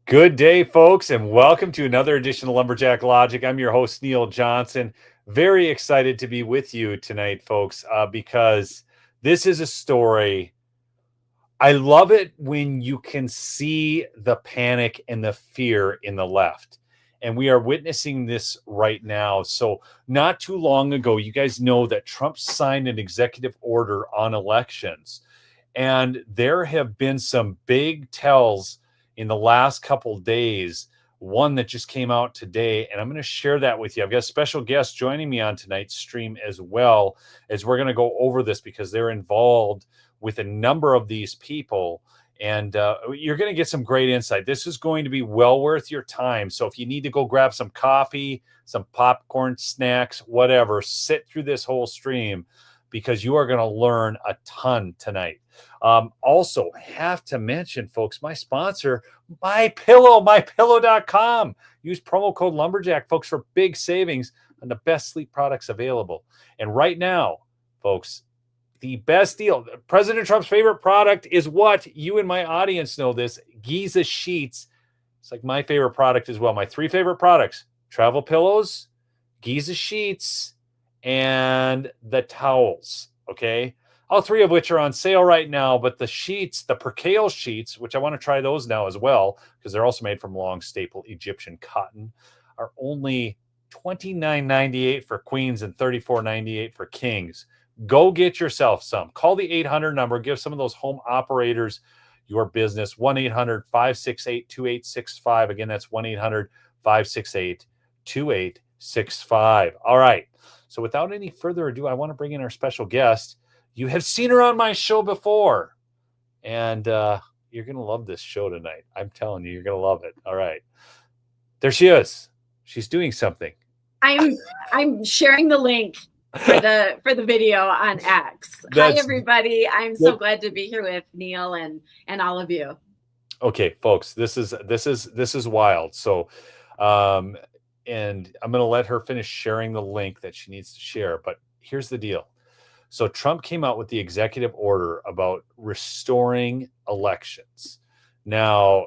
Good day, folks, and welcome to another edition of Lumberjack Logic. I'm your host, Neil Johnson. Very excited to be with you tonight, folks, because this is a story. I love it when you can see the panic and the fear in the left. And we are witnessing this right now. So not too long ago, you guys know that Trump signed an executive order on elections. And there have been some big tells in the last couple days, one that just came out today, and I'm going to share that with you. I've got a special guest joining me on tonight's stream as well, as we're going to go over this because they're involved with a number of these people, and you're going to get some great insight. This is going to be well worth your time. So if you need to go grab some coffee, some popcorn, snacks, whatever, sit through this whole stream because you are going to learn a ton tonight. Also, have to mention, folks, my sponsor, mypillow.com. Use promo code Lumberjack, folks, for big savings on the best sleep products available. And right now, folks, the best deal. President Trump's favorite product is what? You and my audience know this. Giza Sheets. It's like my favorite product as well. My three favorite products: travel pillows, Giza Sheets, and the towels. Okay. All three of which are on sale right now, but the sheets, the percale sheets, which I want to try those now as well, because they're also made from long staple Egyptian cotton, are only $29.98 for queens and $34.98 for kings. Go get yourself some. Call the 800 number. Give some of those home operators your business. 1-800-568-2865. Again, that's 1-800-568-2865. All right. So without any further ado, I want to bring in our special guest. You have seen her on my show before, and you're going to love this show tonight. I'm telling you, you're going to love it. All right. There she is. She's doing something. I'm sharing the link for the video on X. Hi, everybody. I'm so glad to be here with Neil and all of you. Okay, folks, this is wild. So, and I'm going to let her finish sharing the link that she needs to share. But here's the deal. So Trump came out with the executive order about restoring elections. Now,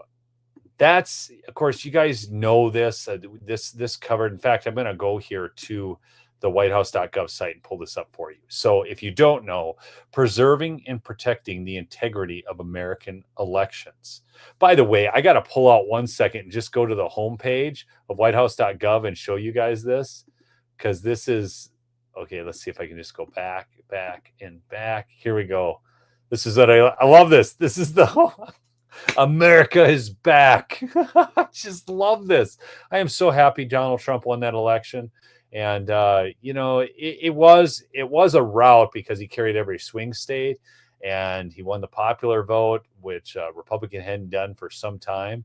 that's, of course, you guys know this. This covered. In fact, I'm going to go here to the whitehouse.gov site and pull this up for you. So if you don't know, preserving and protecting the integrity of American elections. By the way, I got to pull out 1 second and just go to the homepage of whitehouse.gov and show you guys this, because this is, okay, let's see if I can just go back, and back. Here we go. This is what I love this. This is the America is back. I just love this. I am so happy Donald Trump won that election. And, it was a rout because he carried every swing state and he won the popular vote, which Republican hadn't done for some time.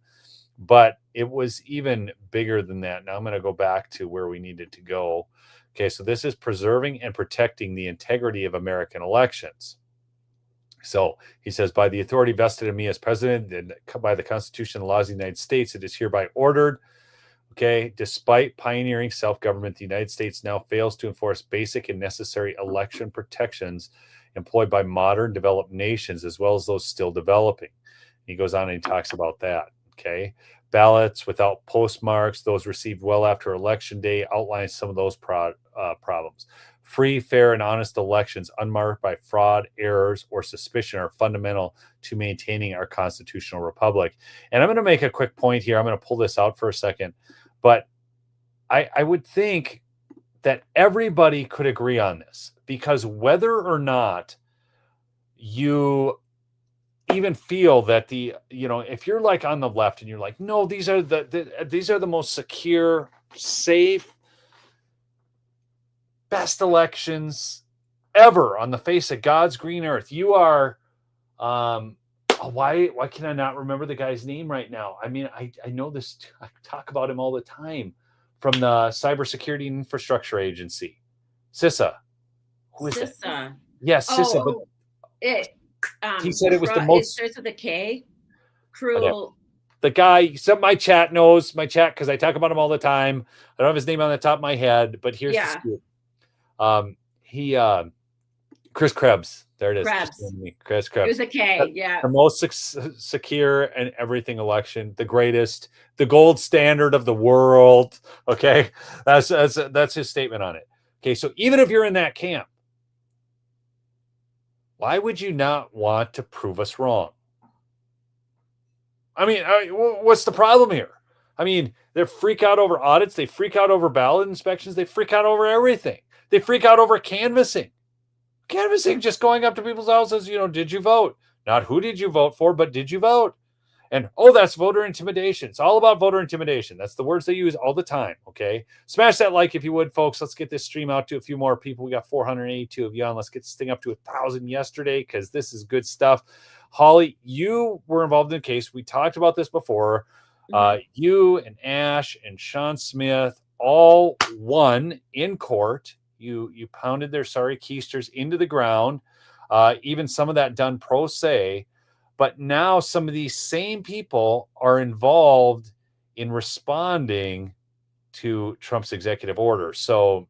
But it was even bigger than that. Now I'm going to go back to where we needed to go. Okay, so this is preserving and protecting the integrity of American elections. So he says, by the authority vested in me as president and by the Constitution and laws of the United States, it is hereby ordered. Okay, despite pioneering self-government, the United States now fails to enforce basic and necessary election protections employed by modern developed nations, as well as those still developing. He goes on and he talks about that. Okay, ballots without postmarks, those received well after election day, outlines some of those problems. Free, fair, and honest elections unmarked by fraud, errors, or suspicion are fundamental to maintaining our constitutional republic. And I'm going to make a quick point here. I'm going to pull this out for a second. But I would think that everybody could agree on this, because whether or not you even feel that if you're like on the left and you're like, no, these are the most secure, safe, best elections ever on the face of God's green earth. You are, why can I not remember the guy's name right now? I mean, I know this. I talk about him all the time, from the Cybersecurity and Infrastructure Agency, CISA. Who is CISA? That? Yes, CISA. He said it was the most. It starts with a K. Cruel. The guy, my chat knows my chat because I talk about him all the time. I don't have his name on the top of my head, but here's the scoop. Chris Krebs. There it is. Krebs. Chris It Krebs. was a K, yeah. The most secure and everything election, the greatest, the gold standard of the world. Okay, that's his statement on it. Okay, so even if you're in that camp, why would you not want to prove us wrong? I mean, what's the problem here? I mean, they freak out over audits. They freak out over ballot inspections. They freak out over everything. They freak out over canvassing. Canvassing, just going up to people's houses, did you vote? Not who did you vote for, but did you vote? And, that's voter intimidation. It's all about voter intimidation. That's the words they use all the time, okay? Smash that like if you would, folks. Let's get this stream out to a few more people. We got 482 of you on. Let's get this thing up to 1,000 yesterday because this is good stuff. Holly, you were involved in the case. We talked about this before. You and Ash and Sean Smith all won in court. You pounded their sorry keisters into the ground, even some of that done pro se. But now some of these same people are involved in responding to Trump's executive order. So,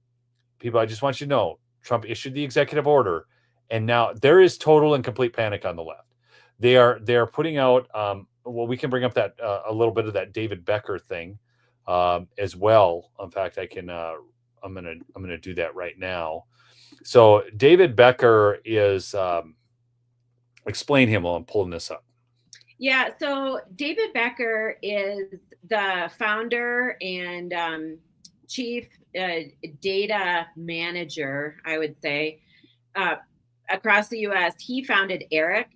people, I just want you to know, Trump issued the executive order, and now there is total and complete panic on the left. They are putting out. Well, we can bring up that a little bit of that David Becker thing as well. In fact, I can. I'm gonna do that right now. So David Becker is explain him while I'm pulling this up. Yeah, so David Becker is the founder and chief data manager, I would say, across the U.S. He founded ERIC,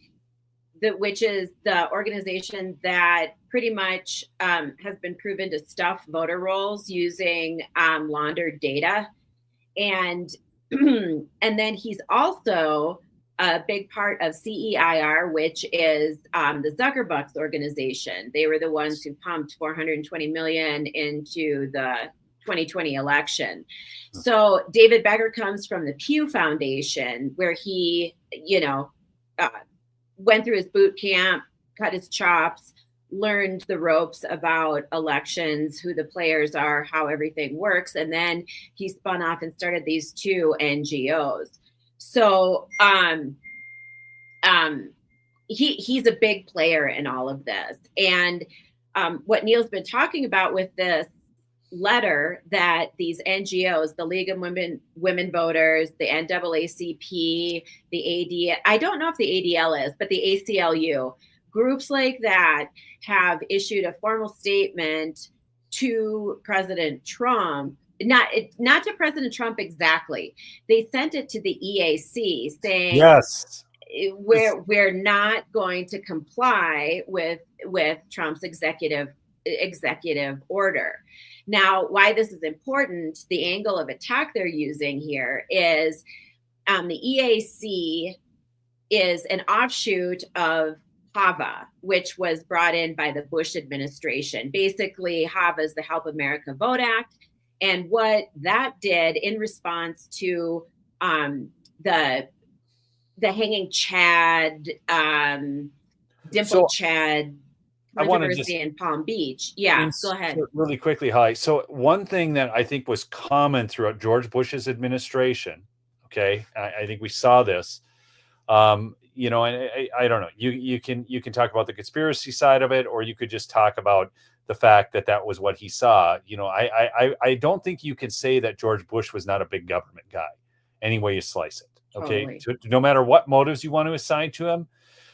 which is the organization that pretty much has been proven to stuff voter rolls using laundered data. And then he's also a big part of CEIR, which is the Zuckerbucks organization. They were the ones who pumped $420 million into the 2020 election. So David Becker comes from the Pew Foundation, where he, went through his boot camp, cut his chops, learned the ropes about elections, who the players are, how everything works. And then he spun off and started these two NGOs. So he's a big player in all of this. And what Neil's been talking about with this letter that these NGOs, the League of Women Voters, the NAACP, the I don't know if the ADL is, but the ACLU, groups like that have issued a formal statement to President Trump, not to President Trump exactly. They sent it to the EAC saying, yes, we're not going to comply with Trump's executive order. Now, why this is important, the angle of attack they're using here is the EAC is an offshoot of Hava, which was brought in by the Bush administration. Basically, Hava is the Help America Vote Act. And what that did in response to the hanging Chad, Dimple Chad, controversy in Palm Beach. Yeah, go ahead. Really quickly, Holly. So one thing that I think was common throughout George Bush's administration, okay, I think we saw this, and I don't know, you can talk about the conspiracy side of it, or you could just talk about the fact that was what he saw. I don't think you can say that George Bush was not a big government guy, any way you slice it. Okay, totally. No matter what motives you want to assign to him.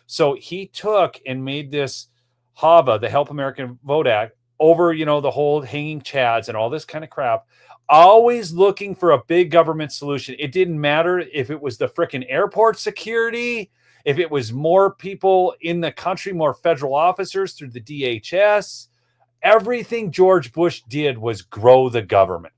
So he took and made this Hava, the Help American Vote Act, over, the whole hanging chads and all this kind of crap, always looking for a big government solution. It didn't matter if it was the frickin' airport security, if it was more people in the country, more federal officers through the DHS. Everything George Bush did was grow the government.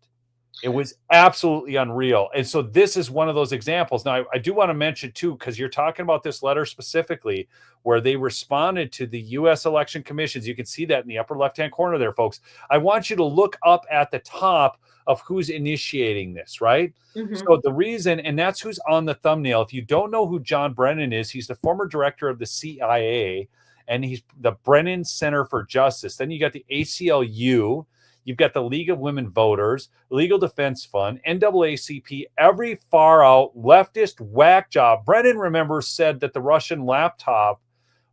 It was absolutely unreal. And so this is one of those examples. Now, I do want to mention, too, because you're talking about this letter specifically where they responded to the U.S. election commissions. You can see that in the upper left-hand corner there, folks. I want you to look up at the top of who's initiating this, right? Mm-hmm. So the reason, and that's who's on the thumbnail. If you don't know who John Brennan is, he's the former director of the CIA, and he's the Brennan Center for Justice. Then you got the ACLU. You've got the League of Women Voters, Legal Defense Fund, NAACP, every far out leftist whack job. Brennan, remember, said that the Russian laptop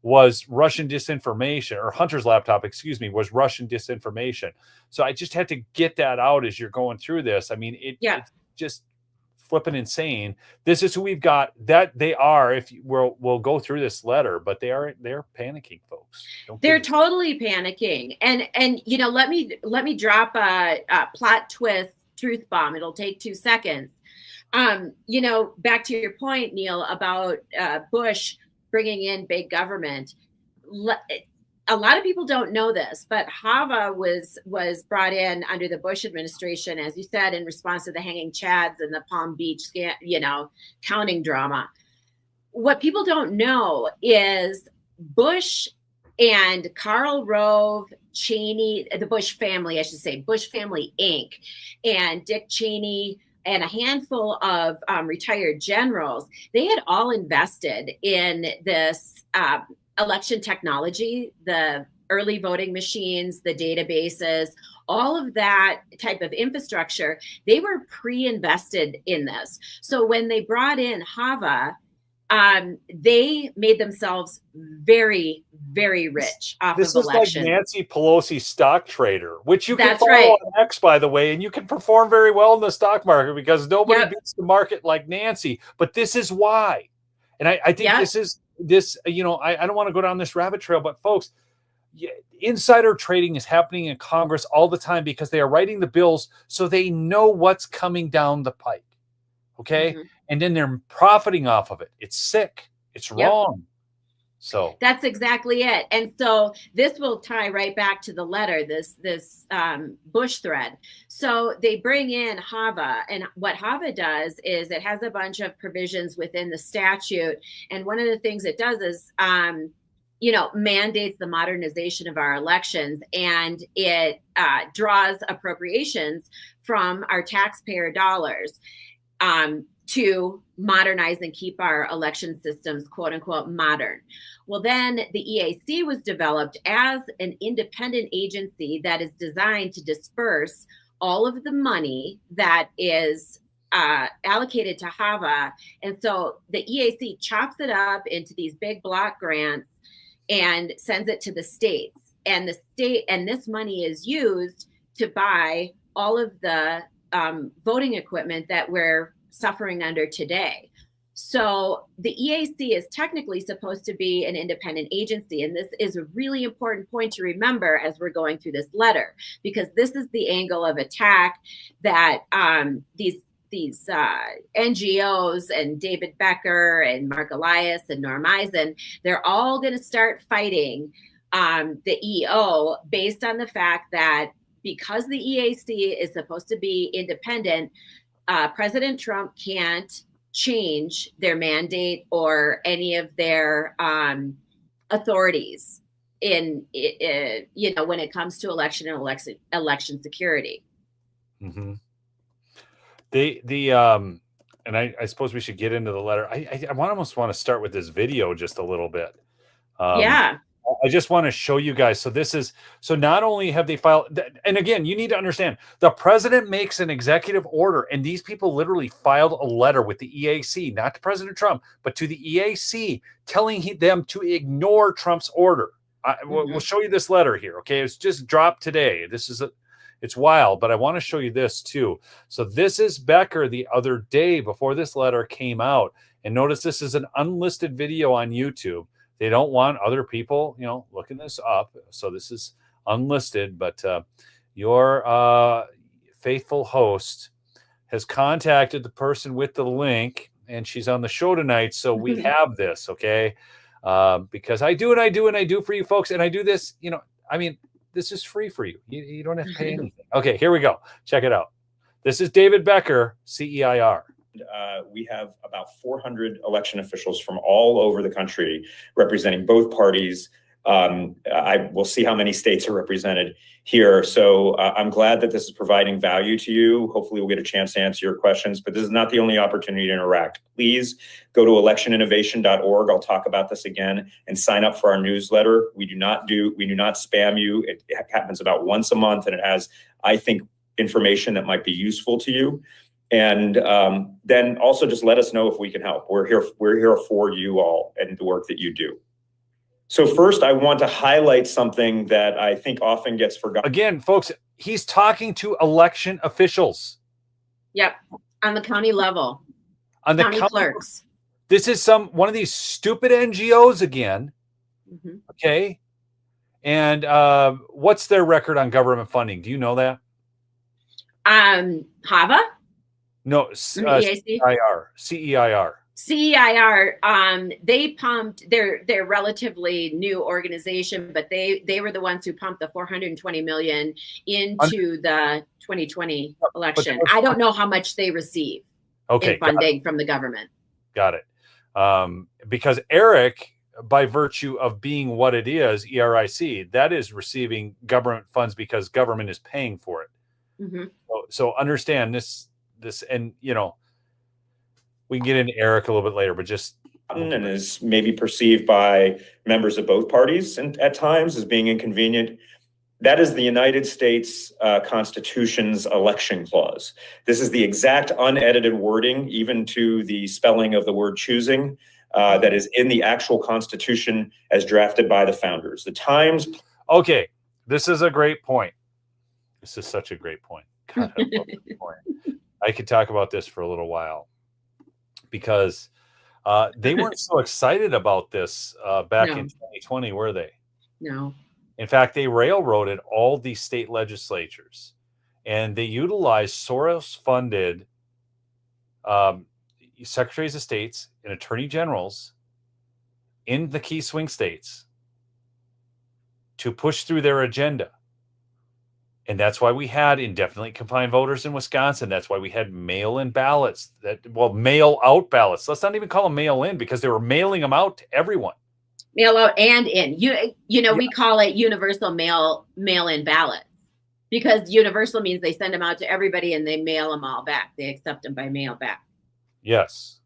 was Russian disinformation, or Hunter's laptop, excuse me, was Russian disinformation. So I just had to get that out as you're going through this. I mean, it's just flipping insane. This is who we've got. That they are. If we'll go through this letter, but they're panicking, folks. They're totally panicking. And you know, let me drop a plot twist truth bomb. It'll take 2 seconds. You know, back to your point, Neil, about Bush bringing in big government. A lot of people don't know this, but Hava was brought in under the Bush administration, as you said, in response to the hanging chads and the Palm Beach, you know, counting drama. What people don't know is Bush and Karl Rove, Cheney, the Bush family, I should say, Bush Family Inc., and Dick Cheney, and a handful of retired generals, they had all invested in this election technology, the early voting machines, the databases, all of that type of infrastructure. They were pre-invested in this. So when they brought in Hava, they made themselves very, very rich off of election. This is like Nancy Pelosi stock trader, which you can follow on X, by the way, and you can perform very well in the stock market because nobody beats the market like Nancy. But this is why. And I think this, you know, I don't want to go down this rabbit trail, but folks, insider trading is happening in Congress all the time because they are writing the bills so they know what's coming down the pike. Okay. Mm-hmm. And then they're profiting off of it. It's sick. It's wrong. So that's exactly it. And so this will tie right back to the letter, this Bush thread. So they bring in Hava, and what Hava does is it has a bunch of provisions within the statute. And one of the things it does is, you know, mandates the modernization of our elections, and it draws appropriations from our taxpayer dollars to modernize and keep our election systems, quote unquote, modern. Well, then the EAC was developed as an independent agency that is designed to disperse all of the money that is allocated to Hava. And so the EAC chops it up into these big block grants and sends it to the states. And the state, and this money is used to buy all of the voting equipment that we're suffering under today. So the EAC is technically supposed to be an independent agency. And this is a really important point to remember as we're going through this letter, because this is the angle of attack that these NGOs and David Becker and Mark Elias and Norm Eisen, they're all going to start fighting the EO based on the fact that because the EAC is supposed to be independent, President Trump can't change their mandate or any of their authorities in you know, when it comes to election and election security. Mm-hmm. And I suppose we should get into the letter. I almost want to start with this video just a little bit. I just want to show you guys. So not only have they filed, and again, you need to understand, the president makes an executive order, and these people literally filed a letter with the EAC, not to President Trump, but to the EAC, telling them to ignore Trump's order. We'll show you this letter here. Okay. It's just dropped today. It's wild, but I want to show you this too. So this is Becker the other day before this letter came out. And notice this is an unlisted video on YouTube. They don't want other people, you know, looking this up. So this is unlisted, but your faithful host has contacted the person with the link, and she's on the show tonight. So we have this, okay? Because I do for you folks, and I do this, you know, I mean, this is free for you. You don't have to pay anything. Okay, here we go. Check it out. This is David Becker, CEIR. We have about 400 election officials from all over the country representing both parties, We'll see how many states are represented here. So I'm glad that this is providing value to you. Hopefully we'll get a chance to answer your questions, but this is not the only opportunity to interact. Please go to electioninnovation.org. I'll talk about this again, and sign up for our newsletter. We do not spam you. It happens about once a month, and it has, I think, information that might be useful to you. And then also just let us know if we can help. We're here for you all and the work that you do. So first, I want to highlight something that I think often gets forgotten. Again, folks, he's talking to election officials. Yep, on the county level. On the county clerks. This is one of these stupid NGOs again. Mm-hmm. Okay. And what's their record on government funding? Do you know that? Hava? No, CEIR. CEIR, they pumped, they're relatively new organization, but they were the ones who pumped the $420 million into the 2020 election. I don't know how much they receive in funding from the government. Got it. Because Eric, by virtue of being what it is, ERIC, that is receiving government funds because government is paying for it. Mm-hmm. So understand this, and we can get into Eric a little bit later, but just and is maybe perceived by members of both parties and at times as being inconvenient. That is the United States Constitution's election clause. This is the exact unedited wording, even to the spelling of the word choosing, that is in the actual Constitution as drafted by the founders. The Times. Okay, this is a great point. This is such a great point. God, I love this point. I could talk about this for a little while, because they weren't so excited about this back in 2020, were they? No. In fact, they railroaded all these state legislatures, and they utilized Soros-funded secretaries of states and attorney generals in the key swing states to push through their agenda. And that's why we had indefinitely confined voters in Wisconsin. That's why we had mail-in ballots, mail-out ballots. Let's not even call them mail-in, because they were mailing them out to everyone. Mail out and in. We call it universal mail-in ballots, because universal means they send them out to everybody and they mail them all back. They accept them by mail back. Yes.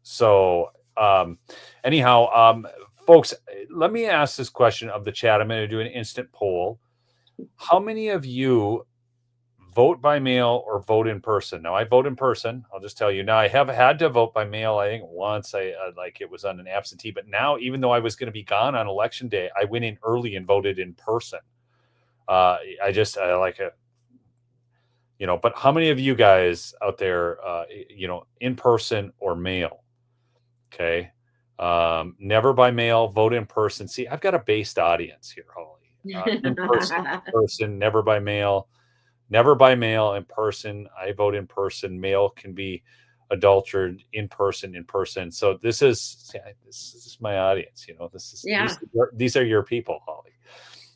So anyhow, folks, let me ask this question of the chat. I'm going to do an instant poll. How many of you vote by mail or vote in person? Now, I vote in person. I'll just tell you. Now, I have had to vote by mail. I think once it was on an absentee. But now, even though I was going to be gone on election day, I went in early and voted in person. I like it. But how many of you guys out there, in person or mail? Okay. Never by mail, vote in person. See, I've got a based audience here, Holly. In person, never by mail, in person. I vote in person. Mail can be adulterated. In person. So this is my audience. These are your people, Holly.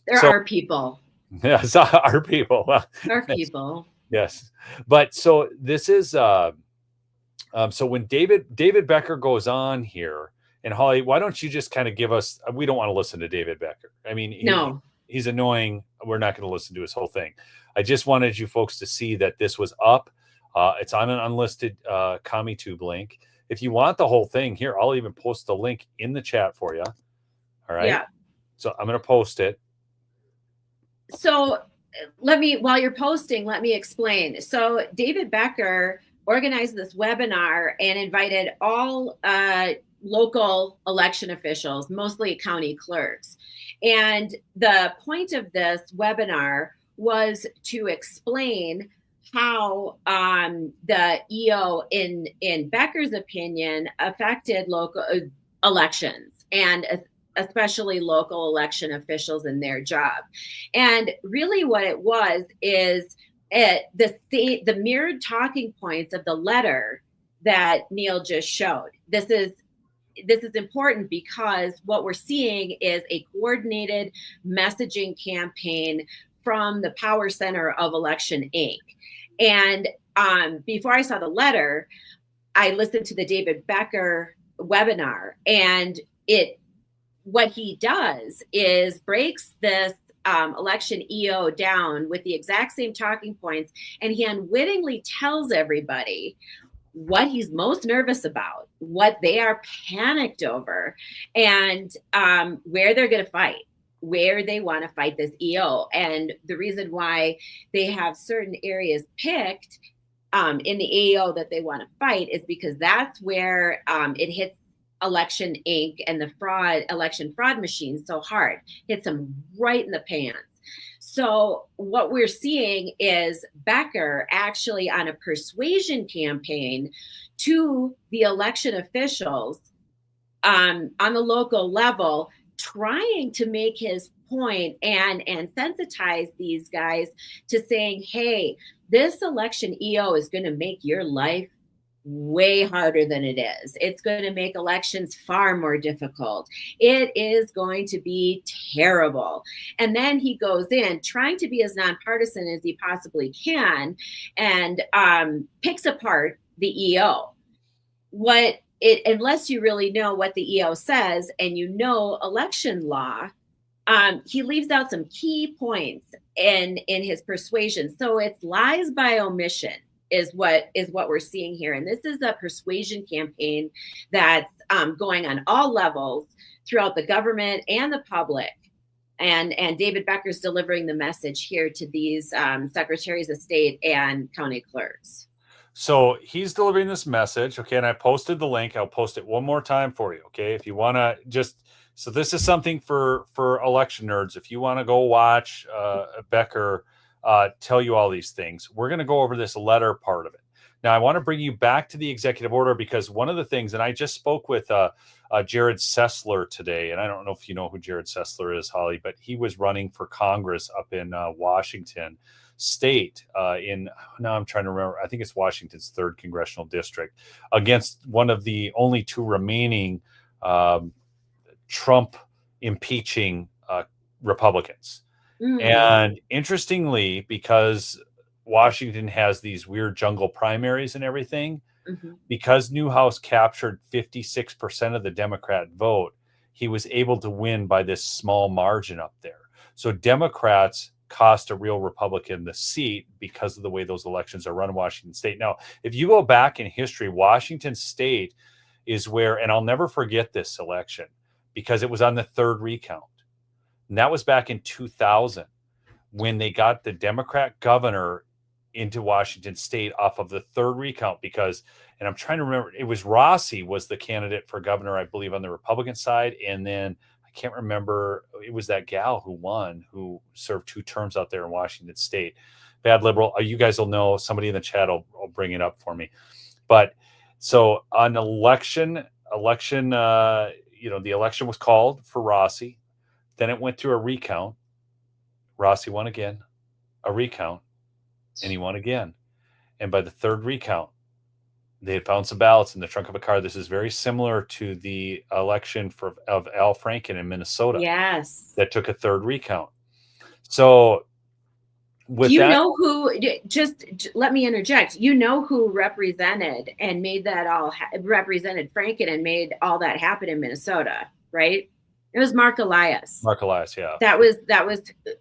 They're our people. Yes, our people. Our people. Yes, but so this is so when David Becker goes on here, and Holly, why don't you just kind of give us? We don't want to listen to David Becker. I mean, no. He's annoying. We're not going to listen to his whole thing. I just wanted you folks to see that this was up. It's on an unlisted CommiTube link. If you want the whole thing, here, I'll even post the link in the chat for you. All right. Yeah. So I'm going to post it. So while you're posting, let me explain. So David Becker organized this webinar and invited all local election officials, mostly county clerks. And the point of this webinar was to explain how the EO, in Becker's opinion, affected local elections, and especially local election officials in their job. And really what it was is the mirrored talking points of the letter that Neil just showed. This is important because what we're seeing is a coordinated messaging campaign from the power center of Election Inc. And before I saw the letter, I listened to the David Becker webinar, and what he does is breaks this election EO down with the exact same talking points, and he unwittingly tells everybody what he's most nervous about, what they are panicked over, and where they're going to fight, where they want to fight this EO. And the reason why they have certain areas picked in the EO that they want to fight is because that's where it hits election ink and the election fraud machine so hard, hits them right in the pants. So what we're seeing is Becker actually on a persuasion campaign to the election officials on the local level, trying to make his point and sensitize these guys to saying, hey, this election EO is going to make your life way harder than it is. It's going to make elections far more difficult. It is going to be terrible. And then he goes in trying to be as nonpartisan as he possibly can and picks apart the EO. Unless you really know what the EO says and you know election law, he leaves out some key points in his persuasion. So it's lies by omission is what we're seeing here. And this is a persuasion campaign that's going on all levels throughout the government and the public. And David Becker's delivering the message here to these secretaries of state and county clerks. So he's delivering this message. Okay. And I posted the link. I'll post it one more time for you. Okay. If you want to so this is something for election nerds. If you want to go watch Becker tell you all these things, we're going to go over this letter part of it. Now, I want to bring you back to the executive order because one of the things, and I just spoke with Jared Sessler today, and I don't know if you know who Jared Sessler is, Holly, but he was running for Congress up in Washington State now I'm trying to remember, I think it's Washington's 3rd congressional district against one of the only 2 remaining Trump impeaching Republicans. And interestingly, because Washington has these weird jungle primaries and everything, because Newhouse captured 56% of the Democrat vote, he was able to win by this small margin up there. So Democrats cost a real Republican the seat because of the way those elections are run in Washington State. Now, if you go back in history, Washington State is where, and I'll never forget this election because it was on the 3rd recount. And that was back in 2000 when they got the Democrat governor into Washington State off of the 3rd recount because, and I'm trying to remember, it was Rossi was the candidate for governor, I believe, on the Republican side. And then I can't remember, it was that gal who won, who served 2 terms out there in Washington State. Bad liberal. You guys will know, somebody in the chat will bring it up for me. But so on election, the election was called for Rossi. Then it went to a recount. Rossi won again, a recount, and he won again. And by the 3rd recount, they had found some ballots in the trunk of a car. This is very similar to the election of Al Franken in Minnesota. Yes. That took a 3rd recount. So with know who, just let me interject, who represented and made that represented Franken and made all that happen in Minnesota, right? It was Mark Elias. Mark Elias, yeah. That was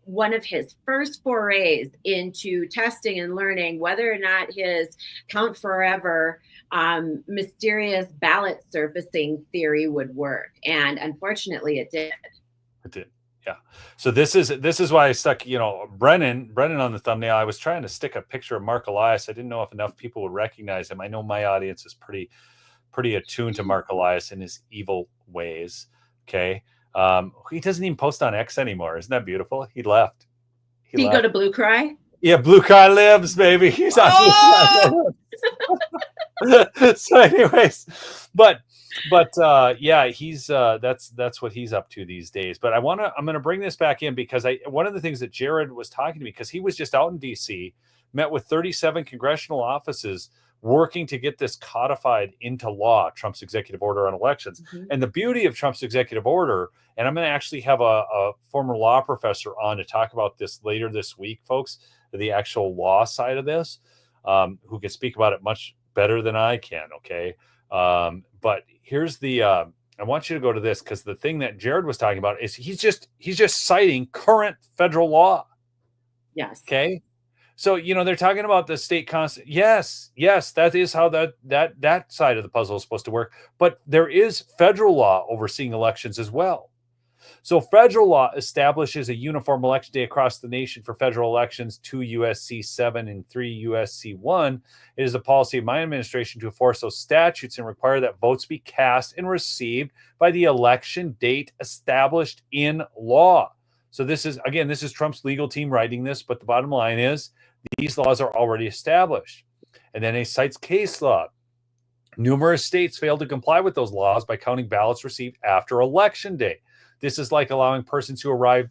one of his first forays into testing and learning whether or not his count forever mysterious ballot surfacing theory would work. And unfortunately it did. It did. Yeah. So this is why I stuck, Brennan on the thumbnail. I was trying to stick a picture of Mark Elias. I didn't know if enough people would recognize him. I know my audience is pretty attuned to Mark Elias and his evil ways. Okay. He doesn't even post on X anymore. Isn't that beautiful? He left. Did he go to Blue Cry? Yeah, Blue Cry lives, baby. He's on Blue Cry. So anyways, but yeah, he's that's what he's up to these days. But I'm going to bring this back in because one of the things that Jared was talking to me, because he was just out in DC, met with 37 congressional offices working to get this codified into law, Trump's executive order on elections. And the beauty of Trump's executive order, and I'm going to actually have a former law professor on to talk about this later this week, folks, the actual law side of this, who can speak about it much better than I can. Okay. But here's the I want you to go to this, because the thing that Jared was talking about is he's just citing current federal law. Yes. Okay. So, they're talking about the state Yes, that is how that side of the puzzle is supposed to work. But there is federal law overseeing elections as well. So federal law establishes a uniform election day across the nation for federal elections, 2 USC 7 and 3 USC 1. It is a policy of my administration to enforce those statutes and require that votes be cast and received by the election date established in law. So this is Trump's legal team writing this, but the bottom line is these laws are already established. And then he cites case law. Numerous states failed to comply with those laws by counting ballots received after election day. This is like allowing persons who arrive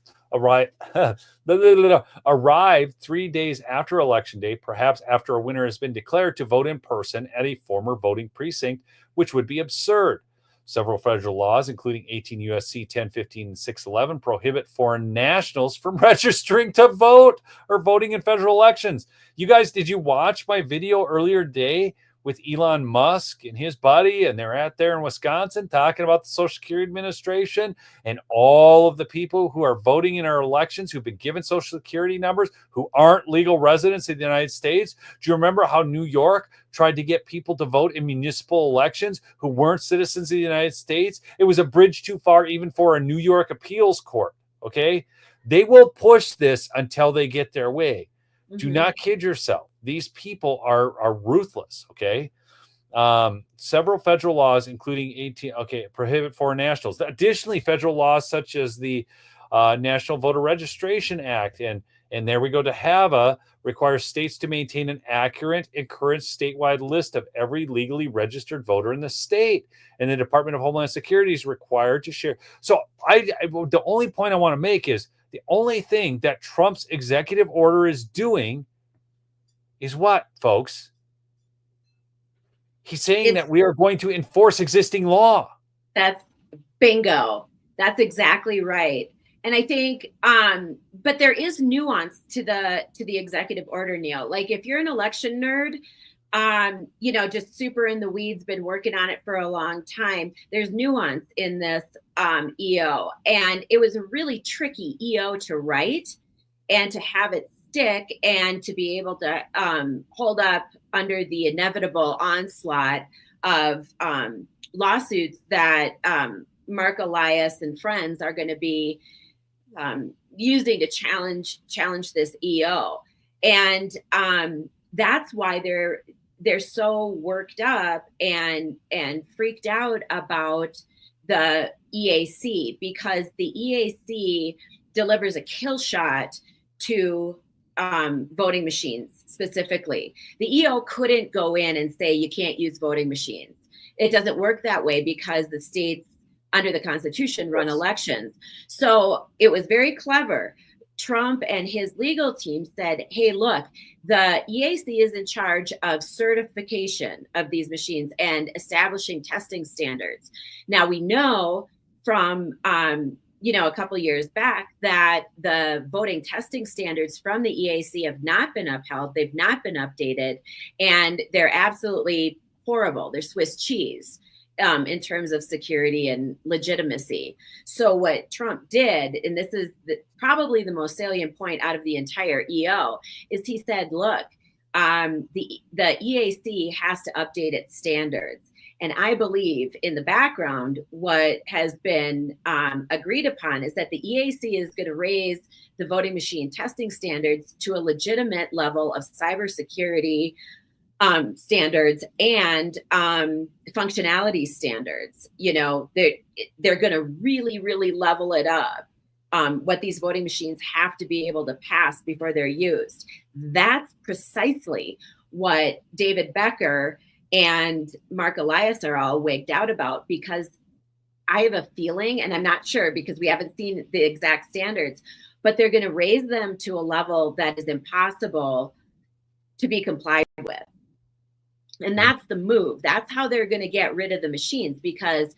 3 days after election day, perhaps after a winner has been declared, to vote in person at a former voting precinct, which would be absurd. Several federal laws, including 18 USC 1015 and 611, prohibit foreign nationals from registering to vote or voting in federal elections. You guys, did you watch my video earlier today with Elon Musk and his buddy, and they're out there in Wisconsin talking about the Social Security Administration and all of the people who are voting in our elections who've been given Social Security numbers who aren't legal residents of the United States? Do you remember how New York tried to get people to vote in municipal elections who weren't citizens of the United States? It was a bridge too far even for a New York appeals court, okay? They will push this until they get their way. Mm-hmm. Do not kid yourself. These people are ruthless, okay? Several federal laws, including prohibit foreign nationals. Additionally, federal laws such as the National Voter Registration Act, and there we go to Hava, requires states to maintain an accurate and current statewide list of every legally registered voter in the state. And the Department of Homeland Security is required to share. So the only point I want to make is the only thing that Trump's executive order is doing is what, folks? He's saying that we are going to enforce existing law. That's bingo. That's exactly right. And I think, but there is nuance to the executive order, Neil. Like if you're an election nerd, just super in the weeds, been working on it for a long time, there's nuance in this EO. And it was a really tricky EO to write and to have it stick and to be able to hold up under the inevitable onslaught of lawsuits that Mark Elias and friends are going to be using to challenge this EO. And that's why they're so worked up and freaked out about the EAC, because the EAC delivers a kill shot to voting machines specifically. The EO couldn't go in and say you can't use voting machines. It doesn't work that way because the states under the Constitution run elections. So it was very clever. Trump and his legal team said, hey, look, the EAC is in charge of certification of these machines and establishing testing standards. Now we know from a couple of years back that the voting testing standards from the EAC have not been upheld. They've not been updated, and they're absolutely horrible. They're Swiss cheese in terms of security and legitimacy. So what Trump did, and this is probably the most salient point out of the entire EO, is he said, look, the EAC has to update its standards. And I believe in the background, what has been agreed upon is that the EAC is going to raise the voting machine testing standards to a legitimate level of cybersecurity standards and functionality standards. They're going to really, really level it up. What these voting machines have to be able to pass before they're used. That's precisely what David Becker and Mark Elias are all wigged out about, because I have a feeling, and I'm not sure because we haven't seen the exact standards, but they're going to raise them to a level that is impossible to be complied with. And that's the move. That's how they're going to get rid of the machines, because,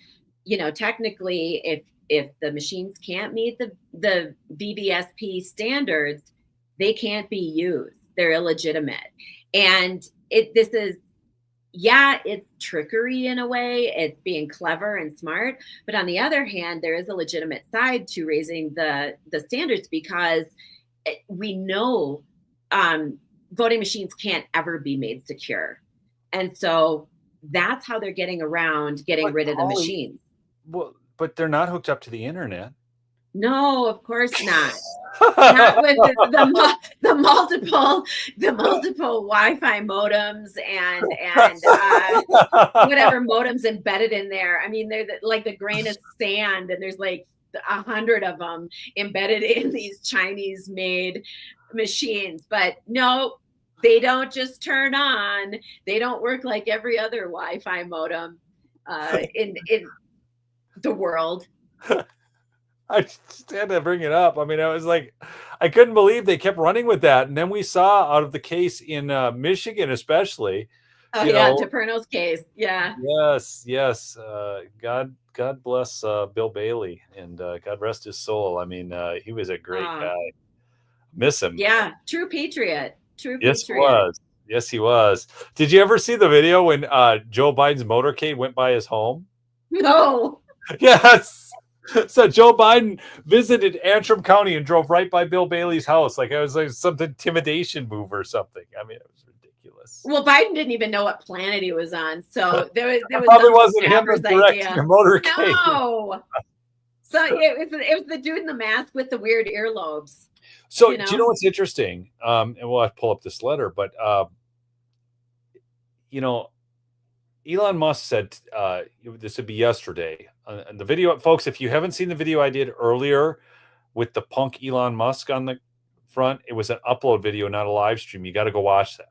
technically, if the machines can't meet the VVSP standards, they can't be used. They're illegitimate. And this is yeah, it's trickery in a way. It's being clever and smart. But on the other hand, there is a legitimate side to raising the standards, because we know voting machines can't ever be made secure. And so that's how they're getting around getting rid of the machines. Well, but they're not hooked up to the internet. No, of course not. Not with the multiple Wi-Fi modems and whatever modems embedded in there. I mean, they're like the grain of sand, and there's like 100 of them embedded in these Chinese-made machines. But no, they don't just turn on. They don't work like every other Wi-Fi modem in the world. I just had to bring it up. I mean, I was like, I couldn't believe they kept running with that. And then we saw out of the case in Michigan, especially. Oh yeah, DePerno's case. Yeah. Yes. God bless Bill Bailey, and God rest his soul. I mean, he was a great guy. Miss him. Yeah, true patriot. Yes, he was. Yes, he was. Did you ever see the video when Joe Biden's motorcade went by his home? No. Yes. So Joe Biden visited Antrim County and drove right by Bill Bailey's house. Like it was like some intimidation move or something. I mean, it was ridiculous. Well, Biden didn't even know what planet he was on. So there was probably wasn't him directing a motorcade. No. So it was the dude in the mask with the weird earlobes. So do you know what's interesting? And we'll have to pull up this letter, but Elon Musk said this would be yesterday. And the video, folks, if you haven't seen the video I did earlier with the punk Elon Musk on the front, it was an upload video, not a live stream. You got to go watch that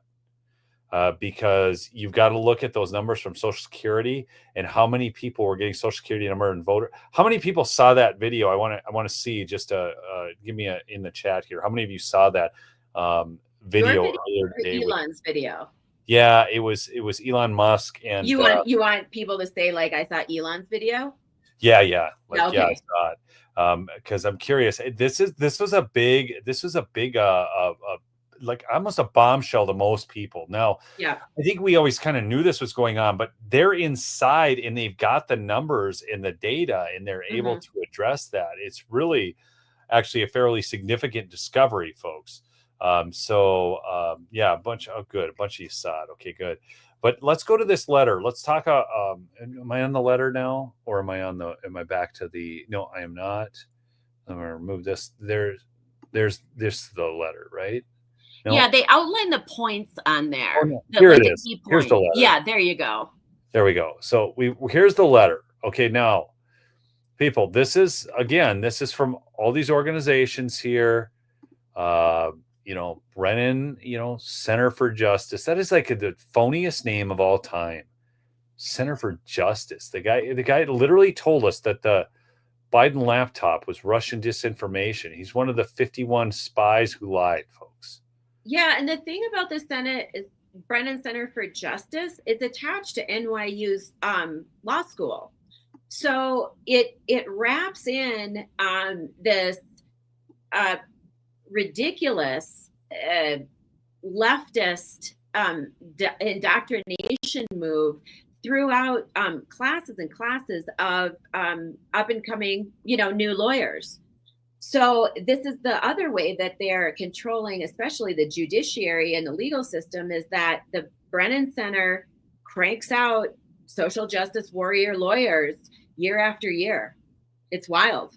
because you've got to look at those numbers from Social Security and how many people were getting Social Security number and voter. How many people saw that video? I want to see. Just give me in the chat here. How many of you saw that video earlier today? Elon's video. Yeah, it was Elon Musk, and you want people to say like I saw Elon's video. Yeah, okay. Yeah, I saw it because I'm curious. This was a big like almost a bombshell to most people. Now, yeah, I think we always kind of knew this was going on, but they're inside and they've got the numbers and the data, and they're able to address that. It's really actually a fairly significant discovery, folks. Yeah, a bunch of you saw it. Okay, good. But let's go to this letter. Let's talk. Am I on the letter now, or am I back to the? No, I am not. I'm gonna remove this. There's this the letter, right? No? Yeah, they outline the points on there. Oh, no. Here it is. Here's the letter. Yeah, there you go. There we go. So here's the letter. Okay, now, people, this is from all these organizations here. Brennan, Center for Justice. That is like the phoniest name of all time. Center for Justice. The guy literally told us that the Biden laptop was Russian disinformation. He's one of the 51 spies who lied, folks. Yeah, and the thing about the Senate is Brennan Center for Justice is attached to NYU's law school. So it wraps in this ridiculous leftist indoctrination move throughout classes and classes of up and coming, new lawyers. So this is the other way that they're controlling, especially the judiciary and the legal system, is that the Brennan Center cranks out social justice warrior lawyers year after year. It's wild.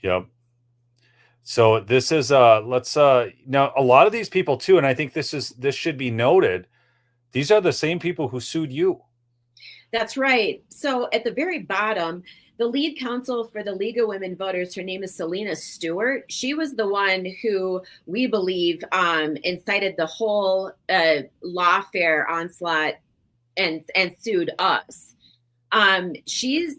Yep. So this is let's now a lot of these people too, and I think this should be noted. These are the same people who sued you. That's right. So at the very bottom, the lead counsel for the League of Women Voters, her name is Selena Stewart. She was the one who we believe incited the whole lawfare onslaught and sued us. She's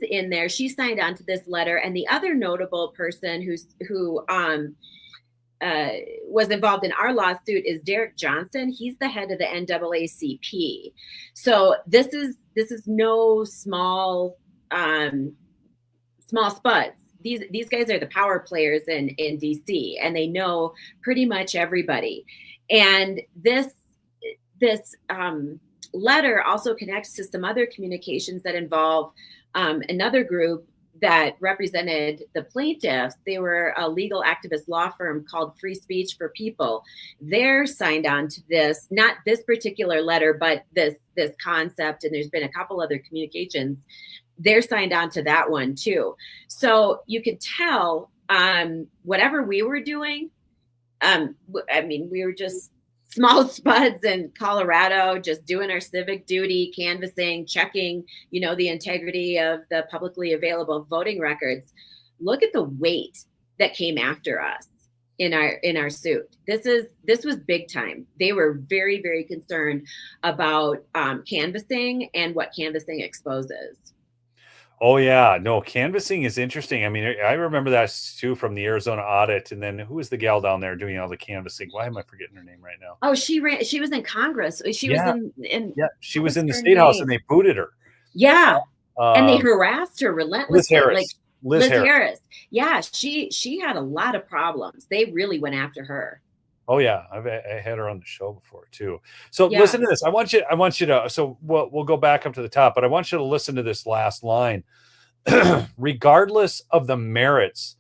in there. She signed on to this letter. And the other notable person who was involved in our lawsuit is Derek Johnson. He's the head of the NAACP. So this is no small spuds. These guys are the power players in DC, and they know pretty much everybody. And this letter also connects to some other communications that involve another group that represented the plaintiffs. They were a legal activist law firm called Free Speech for People. They're signed on to this, not this particular letter, but this concept. And there's been a couple other communications. They're signed on to that one too. So you could tell whatever we were doing, I mean, we were just small spuds in Colorado, just doing our civic duty, canvassing, checking, the integrity of the publicly available voting records. Look at the weight that came after us in our suit. This was big time. They were very, very concerned about canvassing and what canvassing exposes. Oh yeah, no, canvassing is interesting. I mean, I remember that too from the Arizona audit. And then who was the gal down there doing all the canvassing? Why am I forgetting her name right now? Oh, she was in Congress. She was she was in the State House and they booted her. Yeah. And they harassed her relentlessly. Liz Harris. Yeah, she had a lot of problems. They really went after her. Oh yeah, I had her on the show before too. So listen to this. I want you to. So we'll go back up to the top, but I want you to listen to this last line. Regardless of the merits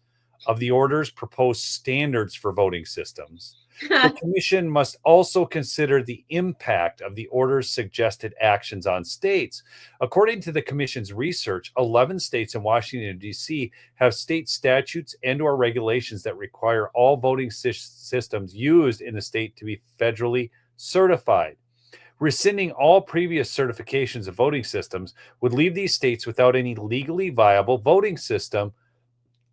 of the order's proposed standards for voting systems, the commission must also consider the impact of the order's suggested actions on states. According to the commission's research, 11 states and Washington, D.C. have state statutes and/or regulations that require all voting systems used in the state to be federally certified. Rescinding all previous certifications of voting systems would leave these states without any legally viable voting system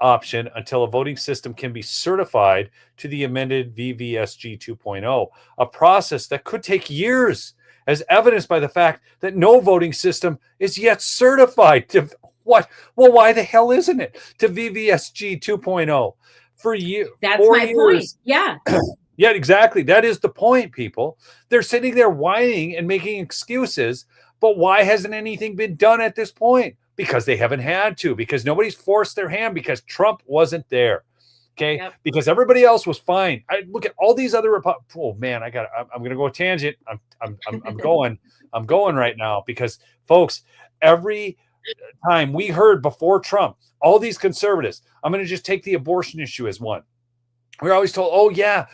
option until a voting system can be certified to the amended VVSG 2.0, a process that could take years, as evidenced by the fact that no voting system is yet certified to what? Well, why the hell isn't it to VVSG 2.0 for you? That's my point. Yeah. Yeah, exactly. That is the point, people. They're sitting there whining and making excuses, but why hasn't anything been done at this point? Because they haven't had to, because nobody's forced their hand, because Trump wasn't there. Okay. Yep. Because everybody else was fine. I look at all these other oh man, I'm going to go a tangent. I'm going right now, because folks, every time we heard before Trump, all these conservatives, I'm going to just take the abortion issue as one. We're always told, oh yeah,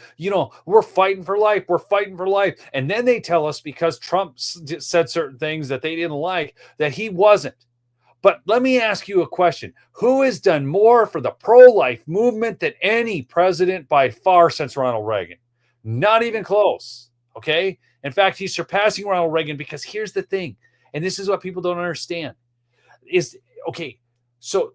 we're fighting for life. We're fighting for life. And then they tell us, because Trump said certain things that they didn't like, that he wasn't. But let me ask you a question. Who has done more for the pro-life movement than any president by far since Ronald Reagan? Not even close. Okay. In fact, he's surpassing Ronald Reagan, because here's the thing. And this is what people don't understand is, okay, so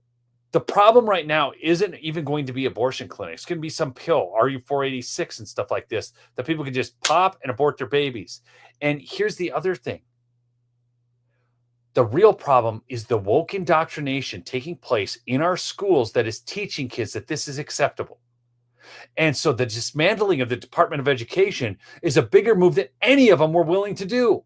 the problem right now isn't even going to be abortion clinics. It's going to be some pill, RU486 and stuff like this, that people can just pop and abort their babies. And here's the other thing. The real problem is the woke indoctrination taking place in our schools that is teaching kids that this is acceptable. And so the dismantling of the Department of Education is a bigger move than any of them were willing to do.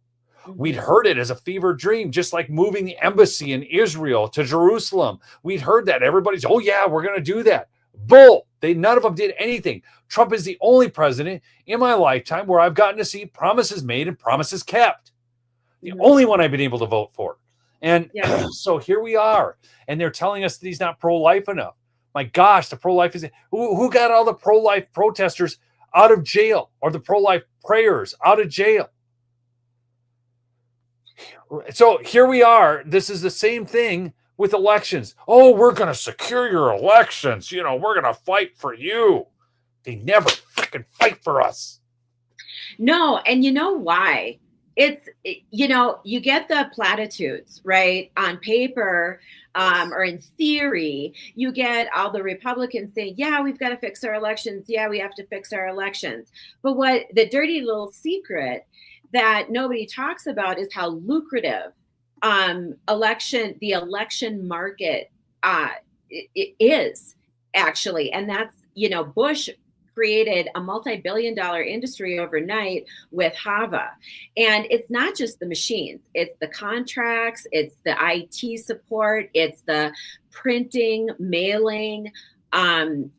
We'd heard it as a fever dream, just like moving the embassy in Israel to Jerusalem. We'd heard that. Everybody's, oh yeah, we're going to do that. Bull. None of them did anything. Trump is the only president in my lifetime where I've gotten to see promises made and promises kept. The only one I've been able to vote for. And so here we are. And they're telling us that he's not pro-life enough. My gosh, the pro-life is... Who got all the pro-life protesters out of jail, or the pro-life prayers out of jail? So here we are. This is the same thing with elections. Oh, we're going to secure your elections. We're going to fight for you. They never freaking fight for us. No. And you know why? It's, you get the platitudes, right? On paper, or in theory, you get all the Republicans saying, yeah, we've got to fix our elections. Yeah, we have to fix our elections. But what the dirty little secret that nobody talks about is how lucrative the election market it is actually. And that's, Bush created a multi-billion-dollar industry overnight with Hava. And it's not just the machines, it's the contracts, it's the IT support, it's the printing, mailing, and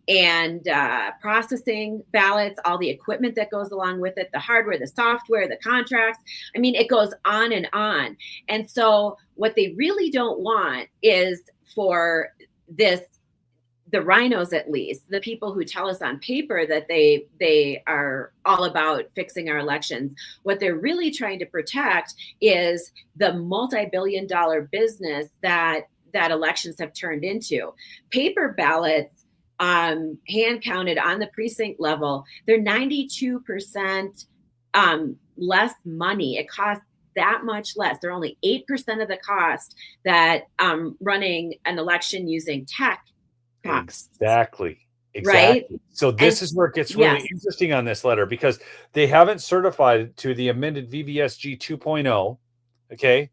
processing ballots, all the equipment that goes along with it, the hardware, the software, the contracts. I mean, it goes on and on. And so what they really don't want is for the rhinos, at least, the people who tell us on paper that they are all about fixing our elections. What they're really trying to protect is the multi-billion-dollar business that elections have turned into. Paper ballots, hand counted on the precinct level, they're 92% less money. It costs that much less. They're only 8% of the cost that running an election using tech costs. Exactly. Right. So this is where it gets really interesting on this letter, because they haven't certified to the amended VVSG 2.0. Okay.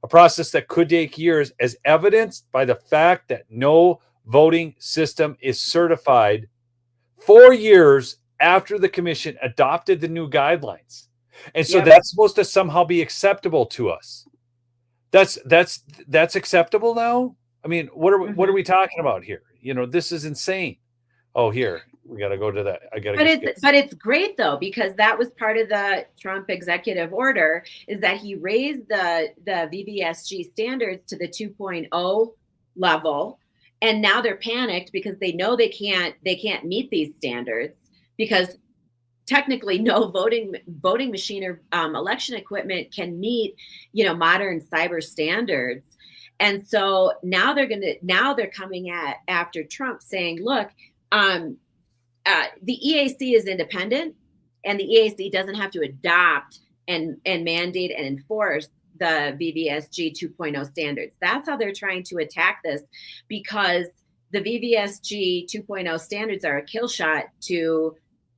A process that could take years, as evidenced by the fact that no voting system is certified 4 years after the commission adopted the new guidelines. And so that's supposed to somehow be acceptable to us. That's acceptable now? I mean, what are we talking about here? You know, this is insane. Oh, here, we got to go to that. But it's great though, because that was part of the Trump executive order, is that he raised the VVSG standards to the 2.0 level. And now they're panicked because they know they can't meet these standards, because technically no voting machine or election equipment can meet, modern cyber standards. And so now they're coming after Trump, saying, look, the EAC is independent, and the EAC doesn't have to adopt and mandate and enforce the VVSG 2.0 standards. That's how they're trying to attack this, because the VVSG 2.0 standards are a kill shot to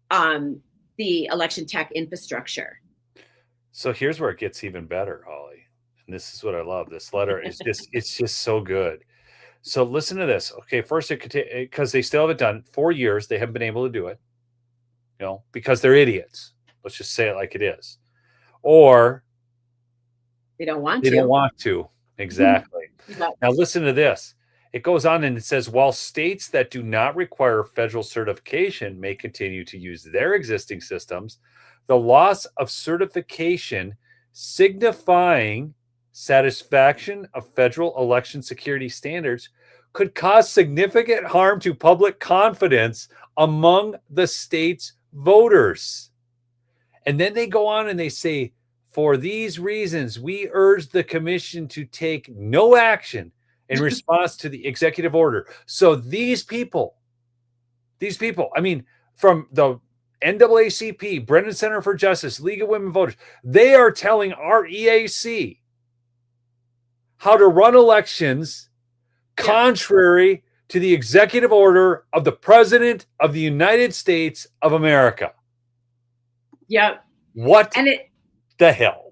the election tech infrastructure. So here's where it gets even better, Holly. And this is what I love. This letter is it's just so good. So listen to this. Okay, first, because they still haven't done 4 years, they haven't been able to do it, because they're idiots. Let's just say it like it is. Or they don't want to. Exactly. Now listen to this. It goes on and it says, while states that do not require federal certification may continue to use their existing systems, the loss of certification signifying satisfaction of federal election security standards could cause significant harm to public confidence among the state's voters. And then they go on and they say, for these reasons, we urge the commission to take no action in response to the executive order. So these people, I mean, from the NAACP, Brennan Center for Justice, League of Women Voters, they are telling our EAC how to run elections contrary to the executive order of the President of the United States of America. Yep. What the hell?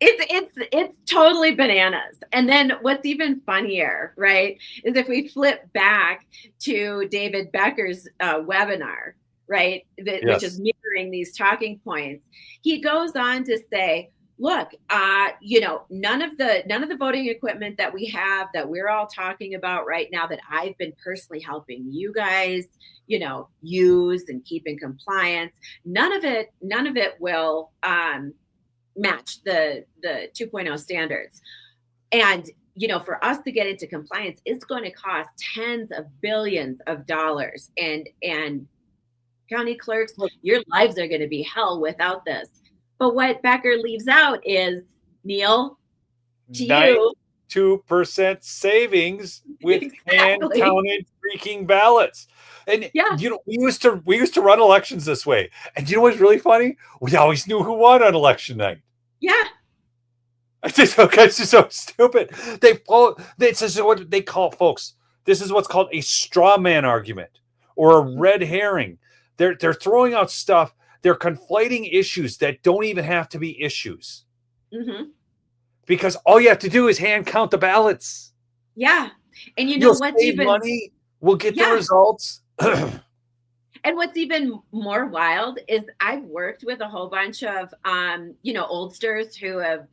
It's totally bananas. And then what's even funnier, right, is if we flip back to David Becker's webinar, right, which is mirroring these talking points. He goes on to say, look, none of the voting equipment that we have, that we're all talking about right now, that I've been personally helping you guys, use and keep in compliance, none of it will match the 2.0 standards. And, for us to get into compliance, it's going to cost tens of billions of dollars. And county clerks, your lives are going to be hell without this. But what Becker leaves out is, Neil, to you, 2% savings with hand-counted freaking ballots. And we used to run elections this way. And you know what's really funny? We always knew who won on election night. Yeah. It's just so stupid. This is what they call, folks. This is what's called a straw man argument or a red herring. They're throwing out stuff. They're conflating issues that don't even have to be issues. Mm-hmm. Because all you have to do is hand count the ballots. Yeah. And what's even money, we'll get the results. And what's even more wild is I've worked with a whole bunch of, oldsters who have,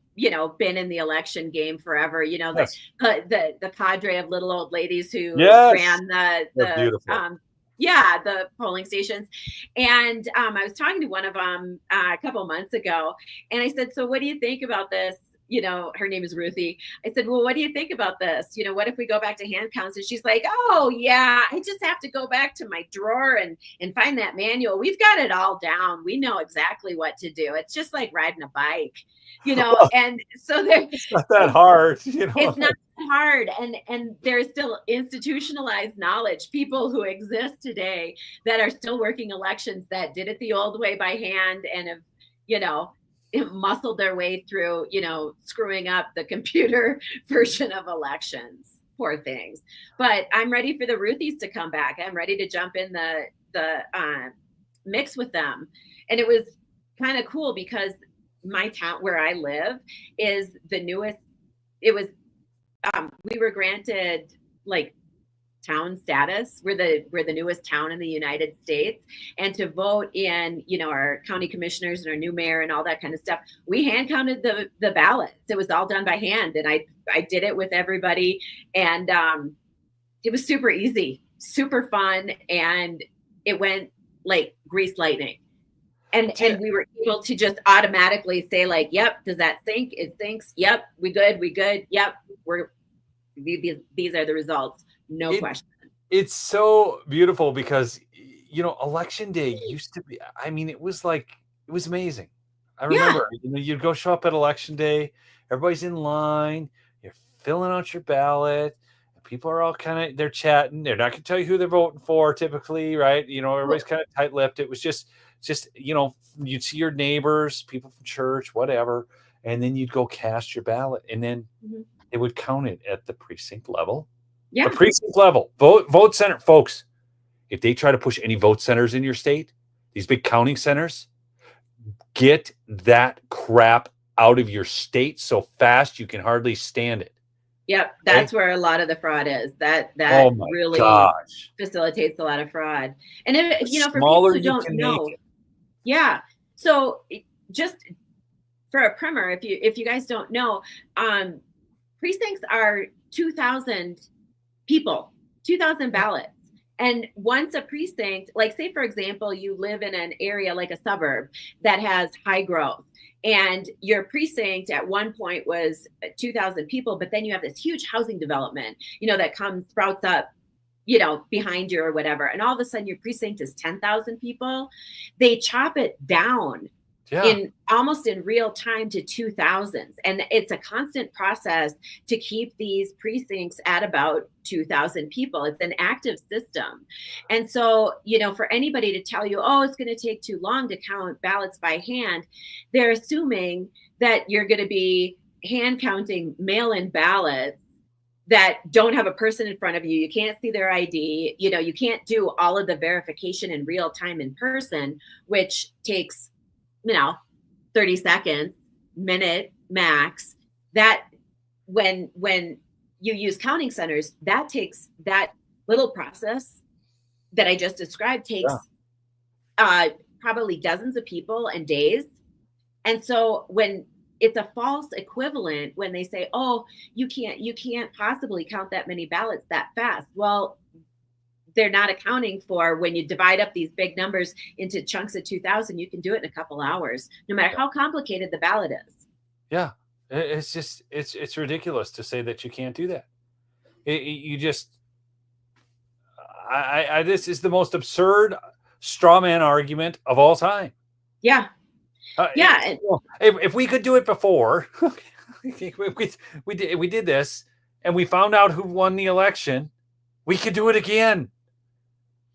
been in the election game forever. Yes. The cadre of little old ladies who Yes. ran They're beautiful. the polling stations. And I was talking to one of them a couple months ago, and I said, "So what do you think about this?" Her name is Ruthie. I said, "Well, what do you think about this? What if we go back to hand counts?" And she's like, "Oh yeah, I just have to go back to my drawer and find that manual. We've got it all down. We know exactly what to do. It's just like riding a bike, and so it's not that hard, It's not hard. And there's still institutionalized knowledge, people who exist today that are still working elections that did it the old way by hand and have, muscled their way through, screwing up the computer version of elections. Poor things. But I'm ready for the Ruthies to come back. I'm ready to jump in the mix with them. And it was kind of cool because my town where I live is the newest. It was, we were granted like town status. We're the newest town in the United States. And to vote in, our county commissioners and our new mayor and all that kind of stuff, we hand counted the ballots. It was all done by hand. And I did it with everybody. And it was super easy, super fun. And it went like grease lightning. And we were able to just automatically say like, yep, does that sync? It syncs. Yep, we good. Yep, these are the results. No question. It's so beautiful because, election day used to be, it was amazing. I remember, you'd go show up at election day, everybody's in line, you're filling out your ballot, and people are all they're chatting. They're not going to tell you who they're voting for typically, right? Everybody's kind of tight-lipped. It was just, you'd see your neighbors, people from church, whatever, and then you'd go cast your ballot, and then they would count it at the precinct level. Yeah. The precinct level, vote center, folks. If they try to push any vote centers in your state, these big counting centers, get that crap out of your state so fast you can hardly stand it. Yep, that's where a lot of the fraud is. That really facilitates a lot of fraud. And if for people who don't know, So just for a primer, if you guys don't know, precincts are 2,000 people, 2,000 ballots. And once a precinct, like say, for example, you live in an area like a suburb that has high growth, and your precinct at one point was 2,000 people, but then you have this huge housing development, that sprouts up, behind you or whatever. And all of a sudden your precinct is 10,000 people. They chop it down in almost in real time to 2,000s. And it's a constant process to keep these precincts at about 2,000 people. It's an active system. And so, for anybody to tell you, oh, it's going to take too long to count ballots by hand, they're assuming that you're going to be hand counting mail-in ballots that don't have a person in front of you. You can't see their ID. You can't do all of the verification in real time in person, which takes 30 seconds, minute max. That when you use counting centers, that takes that little process that I just described takes probably dozens of people and days. And so when it's a false equivalent when they say, oh, you can't possibly count that many ballots that fast. Well, they're not accounting for when you divide up these big numbers into chunks of 2,000, you can do it in a couple hours, no matter how complicated the ballot is. Yeah. It's just, it's ridiculous to say that you can't do that. This is the most absurd straw man argument of all time. Yeah. If we could do it before, we did this and we found out who won the election, we could do it again.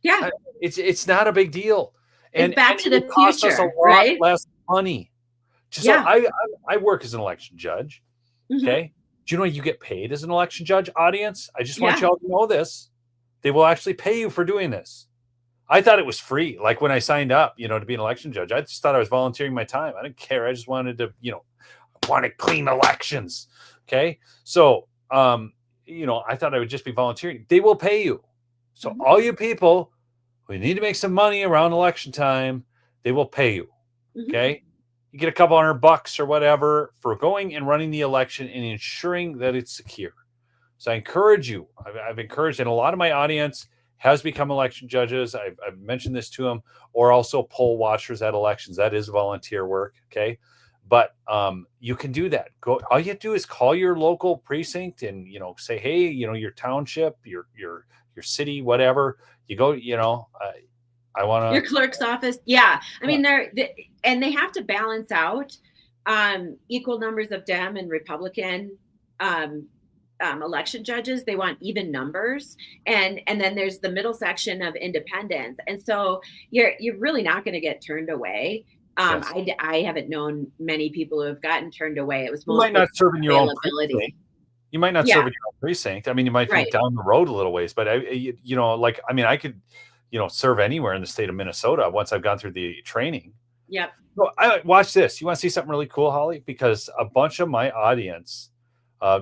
Yeah. It's not a big deal. And back to the cost us a lot right? less money. I work as an election judge. Okay. Do you know you get paid as an election judge, audience? I just want y'all to know this. They will actually pay you for doing this. I thought it was free. Like when I signed up, to be an election judge, I just thought I was volunteering my time. I didn't care. I just wanted to, want to clean elections. Okay. So, I thought I would just be volunteering. They will pay you. So all you people When you need to make some money around election time, they will pay you. Mhm. Okay. You get a couple $100 or whatever for going and running the election and ensuring that it's secure. So I encourage you. I've encouraged, and a lot of my audience has become election judges. I've mentioned this to them, or also poll watchers at elections. That is volunteer work. Okay. But you can do that. All you have to do is call your local precinct and, say, hey, your township, your city, whatever. You go, I want to. Your clerk's office. Yeah. I mean, and they have to balance out equal numbers of Dem and Republican election judges. They want even numbers. And then there's the middle section of independents. And so you're really not going to get turned away. Yes. I haven't known many people who have gotten turned away. It was You might not serve in your own availability. precinct. You might not serve in your own precinct. I mean, you might be down the road a little ways, but I could, serve anywhere in the state of Minnesota once I've gone through the training. Yep. Well, watch this. You want to see something really cool, Holly? Because a bunch of my audience,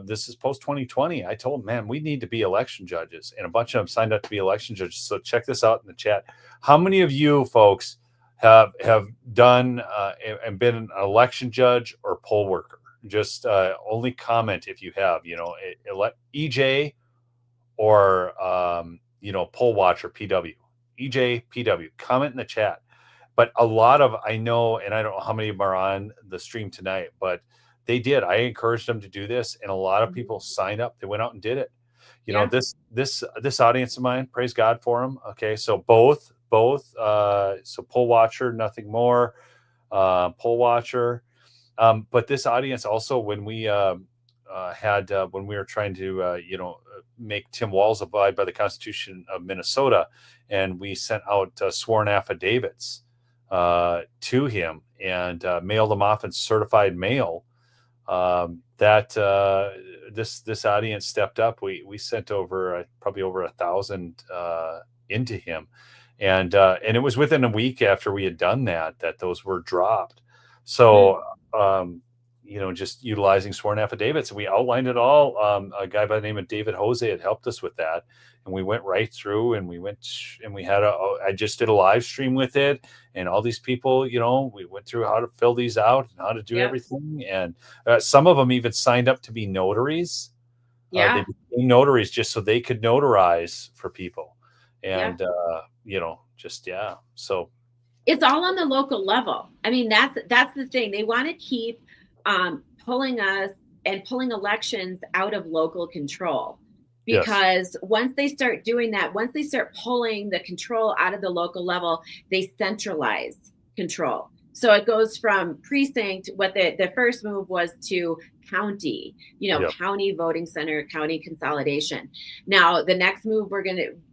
this is post 2020. I told them, man, we need to be election judges, and a bunch of them signed up to be election judges. So check this out in the chat. How many of you folks have done and been an election judge or poll worker? Just only comment if you have, EJ or poll watcher, PW. EJ, PW, comment in the chat. But a lot of, I know, and I don't know how many of them are on the stream tonight, but they did. I encouraged them to do this, and a lot of people signed up. They went out and did it. This audience of mine, praise God for them. Okay, so both. So poll watcher, nothing more. Poll watcher. But this audience also, when we when we were trying to make Tim Walz abide by the Constitution of Minnesota, and we sent out sworn affidavits to him and mailed them off in certified mail. This audience stepped up. We sent over probably over 1,000 into him, and it was within a week after we had done that those were dropped. So just utilizing sworn affidavits, and we outlined it all. A guy by the name of David Jose had helped us with that, and we went right through, and we had I just did a live stream with it, and all these people, we went through how to fill these out and how to do everything, and some of them even signed up to be notaries. They became notaries just so they could notarize for people, and so it's all on the local level. I mean, that's the thing. They want to keep pulling elections out of local control, because once they start doing that, once they start pulling the control out of the local level, they centralize control. So it goes from precinct. What the first move was to county, county voting center, county consolidation. Now the next move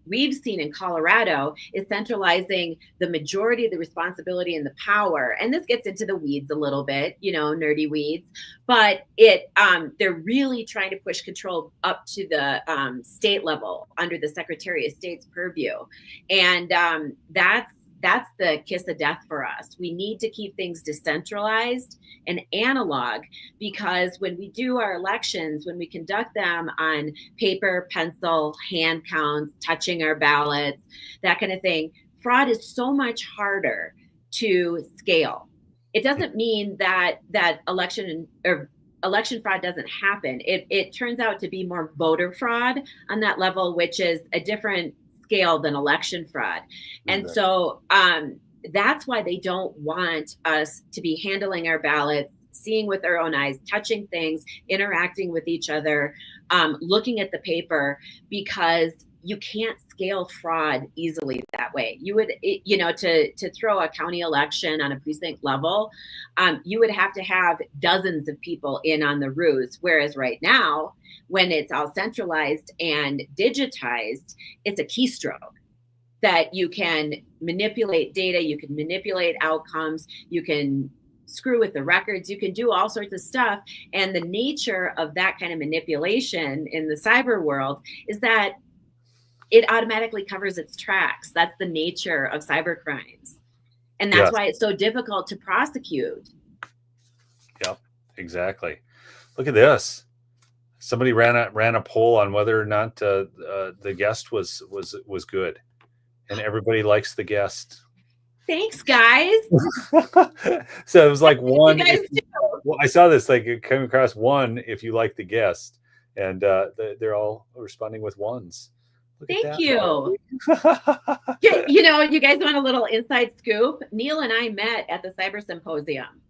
we've seen in Colorado is centralizing the majority of the responsibility and the power. And this gets into the weeds a little bit, nerdy weeds, but they're really trying to push control up to the state level under the Secretary of State's purview. And that's the kiss of death for us. We need to keep things decentralized and analog, because when we do our elections, when we conduct them on paper, pencil, hand counts, touching our ballots, that kind of thing, fraud is so much harder to scale. It doesn't mean that election fraud doesn't happen. It turns out to be more voter fraud on that level, which is a different scale than election fraud. And so that's why they don't want us to be handling our ballots, seeing with our own eyes, touching things, interacting with each other, looking at the paper, because you can't scale fraud easily that way. You would, to throw a county election on a precinct level, you would have to have dozens of people in on the ruse. Whereas right now, when it's all centralized and digitized, it's a keystroke that you can manipulate data, you can manipulate outcomes, you can screw with the records, you can do all sorts of stuff. And the nature of that kind of manipulation in the cyber world is that it automatically covers its tracks. That's the nature of cyber crimes. And that's why it's so difficult to prosecute. Yep, exactly. Look at this. Somebody ran a poll on whether or not the guest was good, and everybody likes the guest. Thanks, guys. So it was like one. You guys Well, I saw this, like it came across one if you like the guest, and they're all responding with ones. Look at Thank that, you. You know, you guys want a little inside scoop? Neil and I met at the Cyber Symposium.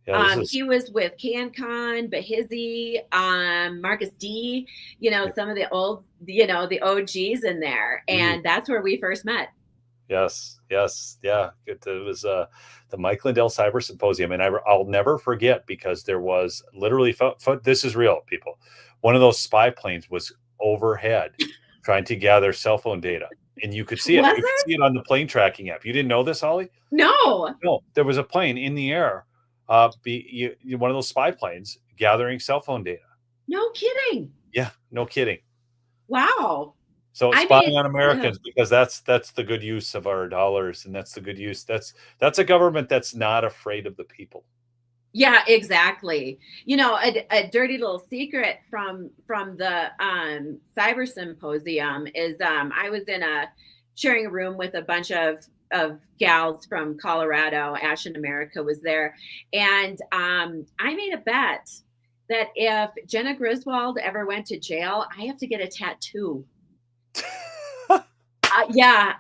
Yeah, he was with CanCon, Bahizzi, Marcus D, you know, some of the old, you know, the OGs in there. And that's where we first met. Yes. Yeah. It was the Mike Lindell Cyber Symposium. And I'll never forget, because there was literally, this is real, people. One of those spy planes was overhead trying to gather cell phone data. And you could see it. You could see it on the plane tracking app. You didn't know this, Holly? No. There was a plane in the air. One of those spy planes gathering cell phone data. No kidding. Yeah, no kidding. Wow. So spying on Americans, because that's the good use of our dollars, and that's the good use. That's a government that's not afraid of the people. Yeah, exactly. You know, a dirty little secret from the Cyber Symposium is I was sharing a room with a bunch of gals from Colorado. Ash in America was there, and I made a bet that if Jenna Griswold ever went to jail, I have to get a tattoo.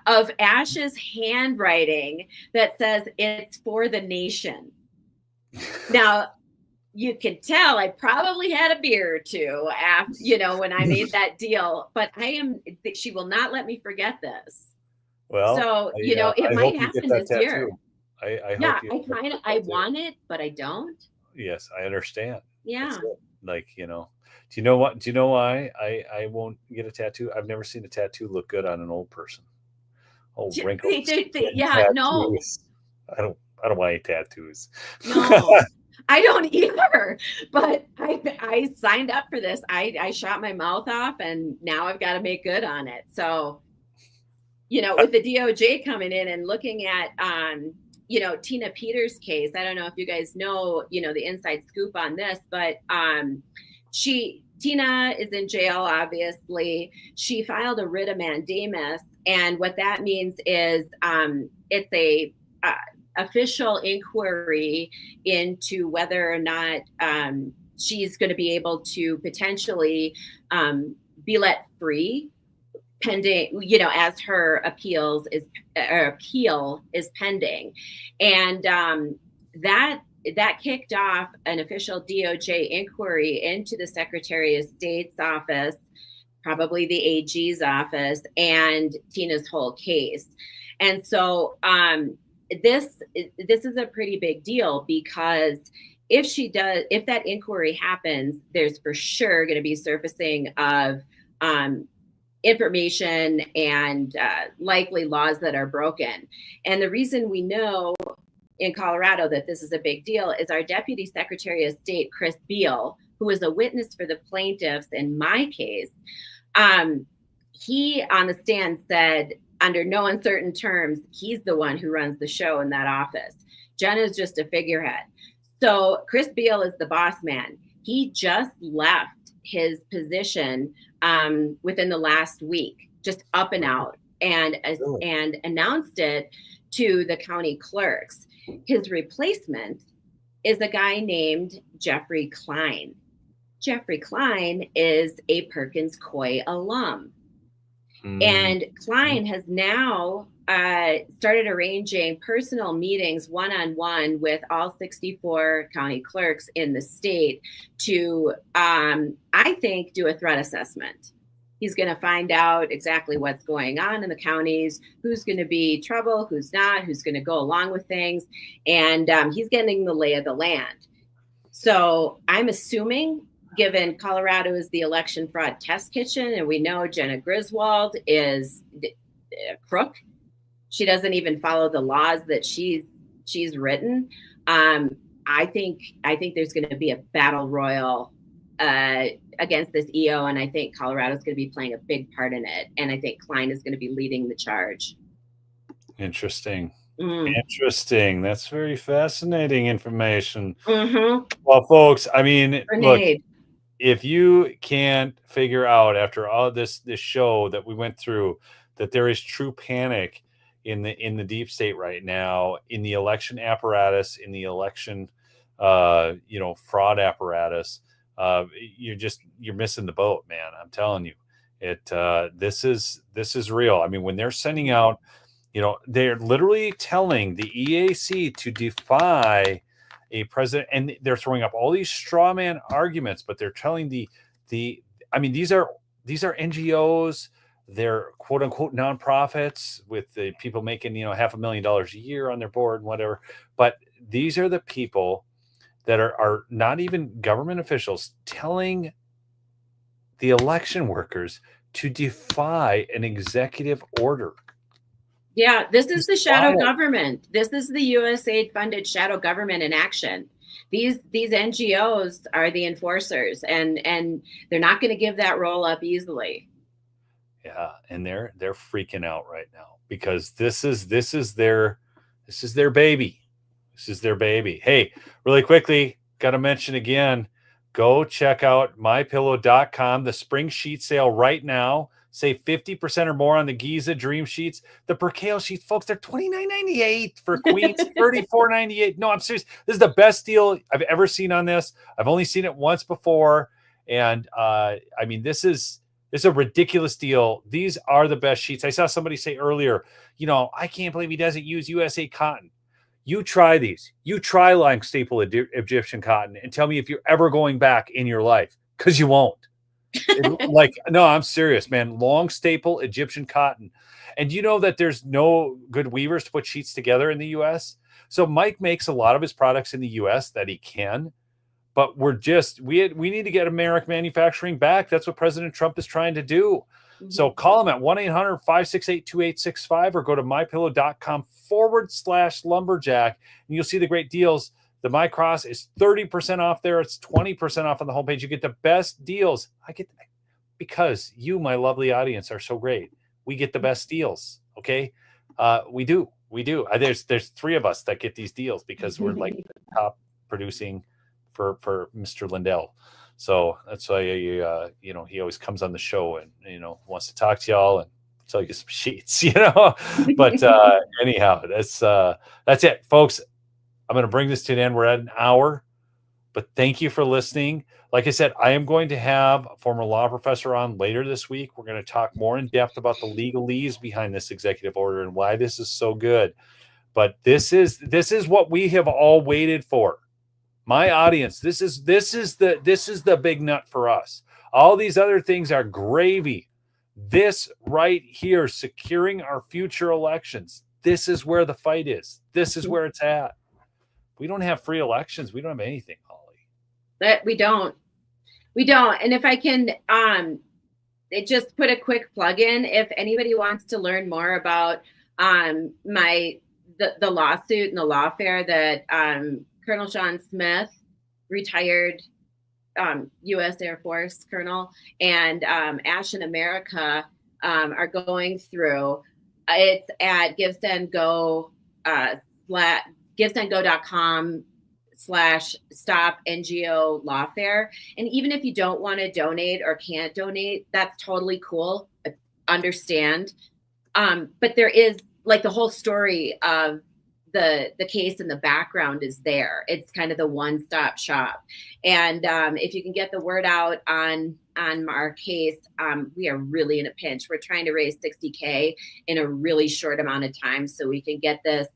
Of Ash's handwriting that says "It's for the nation." Now, you can tell I probably had a beer or two after, you know, when I made that deal, but she will not let me forget this. Well, so, you know, it might happen this year. I want it, but I don't. Yes, I understand. Yeah. Like, you know, do you know what? Do you know why I won't get a tattoo? I've never seen a tattoo look good on an old person. Oh, wrinkles. No. I don't want any tattoos. No, I don't either. But I signed up for this. I shot my mouth off, and now I've got to make good on it. So, you know, with the DOJ coming in and looking at, you know, Tina Peters' case, I don't know if you guys know, you know, the inside scoop on this, but Tina is in jail, obviously. She filed a writ of mandamus, and what that means is it's a official inquiry into whether or not she's going to be able to potentially be let free pending, you know, as her appeal is pending. And that kicked off an official DOJ inquiry into the Secretary of State's office, probably the AG's office, and Tina's whole case. And so this is a pretty big deal, because if that inquiry happens, there's for sure going to be surfacing of information and likely laws that are broken. And the reason we know in Colorado that this is a big deal is our Deputy Secretary of State, Chris Beal, who was a witness for the plaintiffs in my case. He on the stand said, under no uncertain terms, he's the one who runs the show in that office. Jenna's just a figurehead. So Chris Beal is the boss man. He just left his position within the last week, just up and out, and announced it to the county clerks. His replacement is a guy named Jeffrey Klein. Jeffrey Klein is a Perkins Coie alum. And Klein has now started arranging personal meetings one-on-one with all 64 county clerks in the state to, I think, do a threat assessment. He's going to find out exactly what's going on in the counties, who's going to be trouble, who's not, who's going to go along with things. And he's getting the lay of the land. So I'm assuming, given Colorado is the election fraud test kitchen, and we know Jenna Griswold is a crook. She doesn't even follow the laws that she's written. I think there's going to be a battle royal against this EO, and I think Colorado's going to be playing a big part in it. And I think Klein is going to be leading the charge. Interesting. Interesting. That's very fascinating information. Mm-hmm. Well, folks, I mean, look, if you can't figure out after all this show that we went through that there is true panic in the deep state right now, in the election apparatus, in the election fraud apparatus. You're missing the boat, man. I'm telling you, this is real. I mean, when they're sending out, they're literally telling the EAC to defy a president, and they're throwing up all these straw man arguments, but they're telling these are NGOs, they're quote unquote nonprofits with the people making $500,000 a year on their board and whatever. But these are the people that are not even government officials telling the election workers to defy an executive order. Yeah, this is the shadow government. This is the USAID funded shadow government in action. These NGOs are the enforcers, and they're not going to give that roll up easily. Yeah, and they're freaking out right now because this is their baby. This is their baby. Hey, really quickly, got to mention again, go check out mypillow.com, the spring sheet sale right now. Save 50% or more on the Giza Dream Sheets. The Percale sheets, folks, they're $29.98 for queens, $34.98. No, I'm serious. This is the best deal I've ever seen on this. I've only seen it once before. And this is a ridiculous deal. These are the best sheets. I saw somebody say earlier, I can't believe he doesn't use USA cotton. You try these. You try long staple Egyptian cotton and tell me if you're ever going back in your life, because you won't. No, I'm serious, man. Long staple Egyptian cotton. And you know that there's no good weavers to put sheets together in the US. So Mike makes a lot of his products in the US that he can, but we need to get American manufacturing back. That's what President Trump is trying to do. Mm-hmm. So call him at 1-800-568-2865 or go to mypillow.com/lumberjack and you'll see the great deals. The My Cross is 30% off there. It's 20% off on the homepage. You get the best deals. Because you, my lovely audience, are so great. We get the best deals. Okay. We do. There's three of us that get these deals because we're like the top producing for Mr. Lindell. So that's why, he always comes on the show and, wants to talk to y'all and sell you some sheets, but anyhow, that's it, folks. I'm going to bring this to an end. We're at an hour, but thank you for listening. Like I said, I am going to have a former law professor on later this week. We're going to talk more in depth about the legalese behind this executive order and why this is so good. But this is what we have all waited for. My audience, this is the big nut for us. All these other things are gravy. This right here, securing our future elections. This is where the fight is. This is where it's at. We don't have free elections. We don't have anything, Holly. That we don't. And if I can just put a quick plug in, if anybody wants to learn more about the lawsuit and the lawfare that Colonel Sean Smith, retired U.S. Air Force Colonel, and Ash in America are going through, it's at givesendgo.com/stop NGO lawfare. And even if you don't want to donate or can't donate, that's totally cool. Understand. But there is like the whole story of the case in the background is there. It's kind of the one-stop shop. And if you can get the word out on our case, we are really in a pinch. We're trying to raise $60,000 in a really short amount of time so we can get this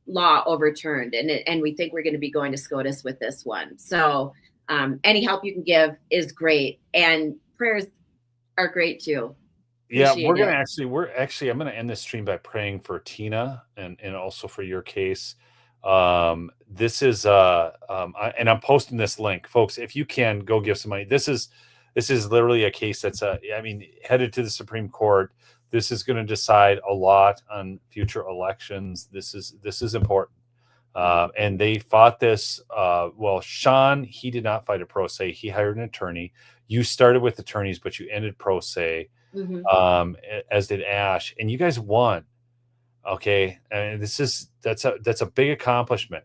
law overturned. And we think we're going to be going to SCOTUS with this one. So any help you can give is great. And prayers are great too. Yeah, I'm going to end this stream by praying for Tina and also for your case. This is and I'm posting this link, folks. If you can go give some money. This is literally a case that's headed to the Supreme Court. This is going to decide a lot on future elections. This is important. And they fought this. Sean, he did not fight a pro se. He hired an attorney. You started with attorneys, but you ended pro se. Mm-hmm. As did Ash, and you guys won. Okay, and that's a big accomplishment.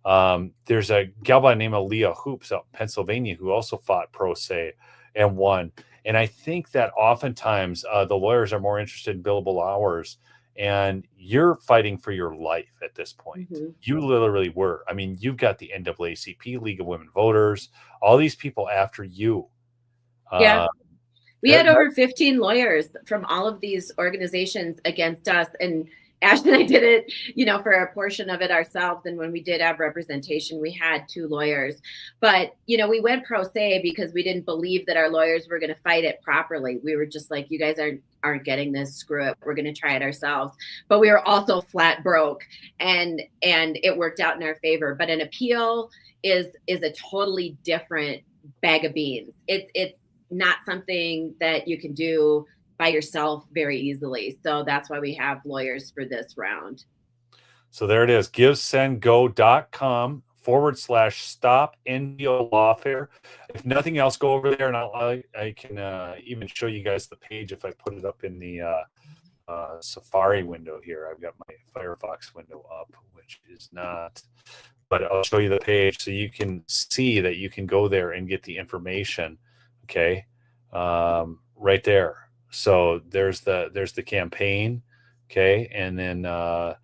There's a gal by the name of Leah Hoops out in Pennsylvania who also fought pro se and won. And I think that oftentimes the lawyers are more interested in billable hours, and you're fighting for your life at this point. Mhm. You literally were. I mean, you've got the NAACP, League of Women Voters, all these people after you. Yeah. We that- had over 15 lawyers from all of these organizations against us. And Ash and I did it, for a portion of it ourselves. And when we did have representation, we had 2 lawyers. But, we went pro se because we didn't believe that our lawyers were going to fight it properly. We were just like, you guys aren't getting this, screw it. We're going to try it ourselves. But we were also flat broke, and it worked out in our favor. But an appeal is a totally different bag of beans. It's not something that you can do by yourself very easily. So that's why we have lawyers for this round. So there it is, givesendgo.com/stop NGO lawfare. If nothing else, go over there, and I can even show you guys the page if I put it up in the Safari window here. I've got my Firefox window up, which is not, but I'll show you the page so you can see that you can go there and get the information. Okay, right there. So there's the campaign. Okay, and then and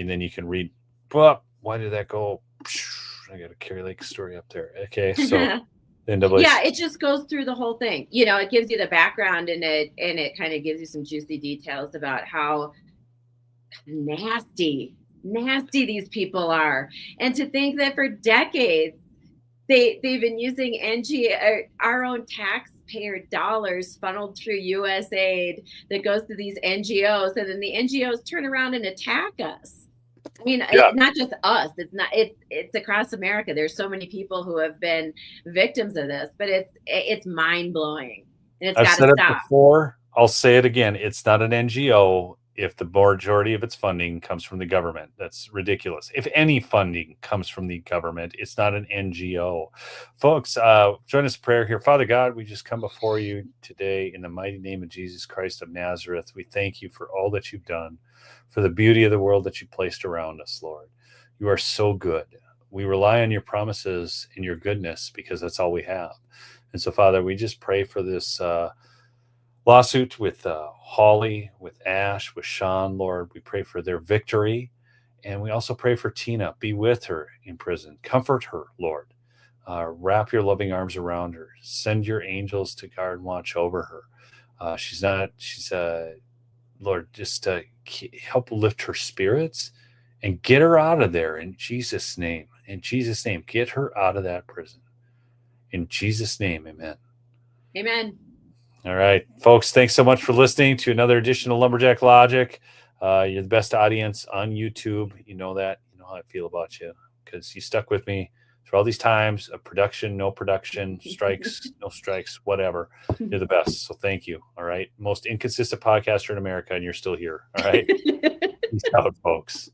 then you can read. Well, why did that go? I got a Kerry Lake story up there. Okay, so yeah, it just goes through the whole thing. It gives you the background, and it kind of gives you some juicy details about how nasty these people are. And to think that for decades they've been using our own taxpayer dollars funneled through USAID that goes to these NGOs, and then the NGOs turn around and attack us. I mean, not just us. It's across America. There's so many people who have been victims of this, but it's mind blowing, and it's got to stop. I've said it before. I'll say it again. It's not an NGO if the majority of its funding comes from the government. That's ridiculous. If any funding comes from the government, it's not an NGO. Folks, join us in prayer here. Father God, we just come before you today in the mighty name of Jesus Christ of Nazareth. We thank you for all that you've done, for the beauty of the world that you placed around us, Lord. You are so good. We rely on your promises and your goodness because that's all we have. And so, Father, we just pray for this lawsuit with Holly, with Ash, with Sean, Lord. We pray for their victory. And we also pray for Tina. Be with her in prison. Comfort her, Lord. Wrap your loving arms around her. Send your angels to guard and watch over her. Lord, just help lift her spirits and get her out of there in Jesus' name. In Jesus' name, get her out of that prison. In Jesus' name, amen. Amen. All right, folks, thanks so much for listening to another edition of Lumberjack Logic. You're the best audience on YouTube. You know that. You know how I feel about you because you stuck with me through all these times of production, no production, strikes, no strikes, whatever. You're the best. So thank you. All right. Most inconsistent podcaster in America, and you're still here. All right. Peace out, folks.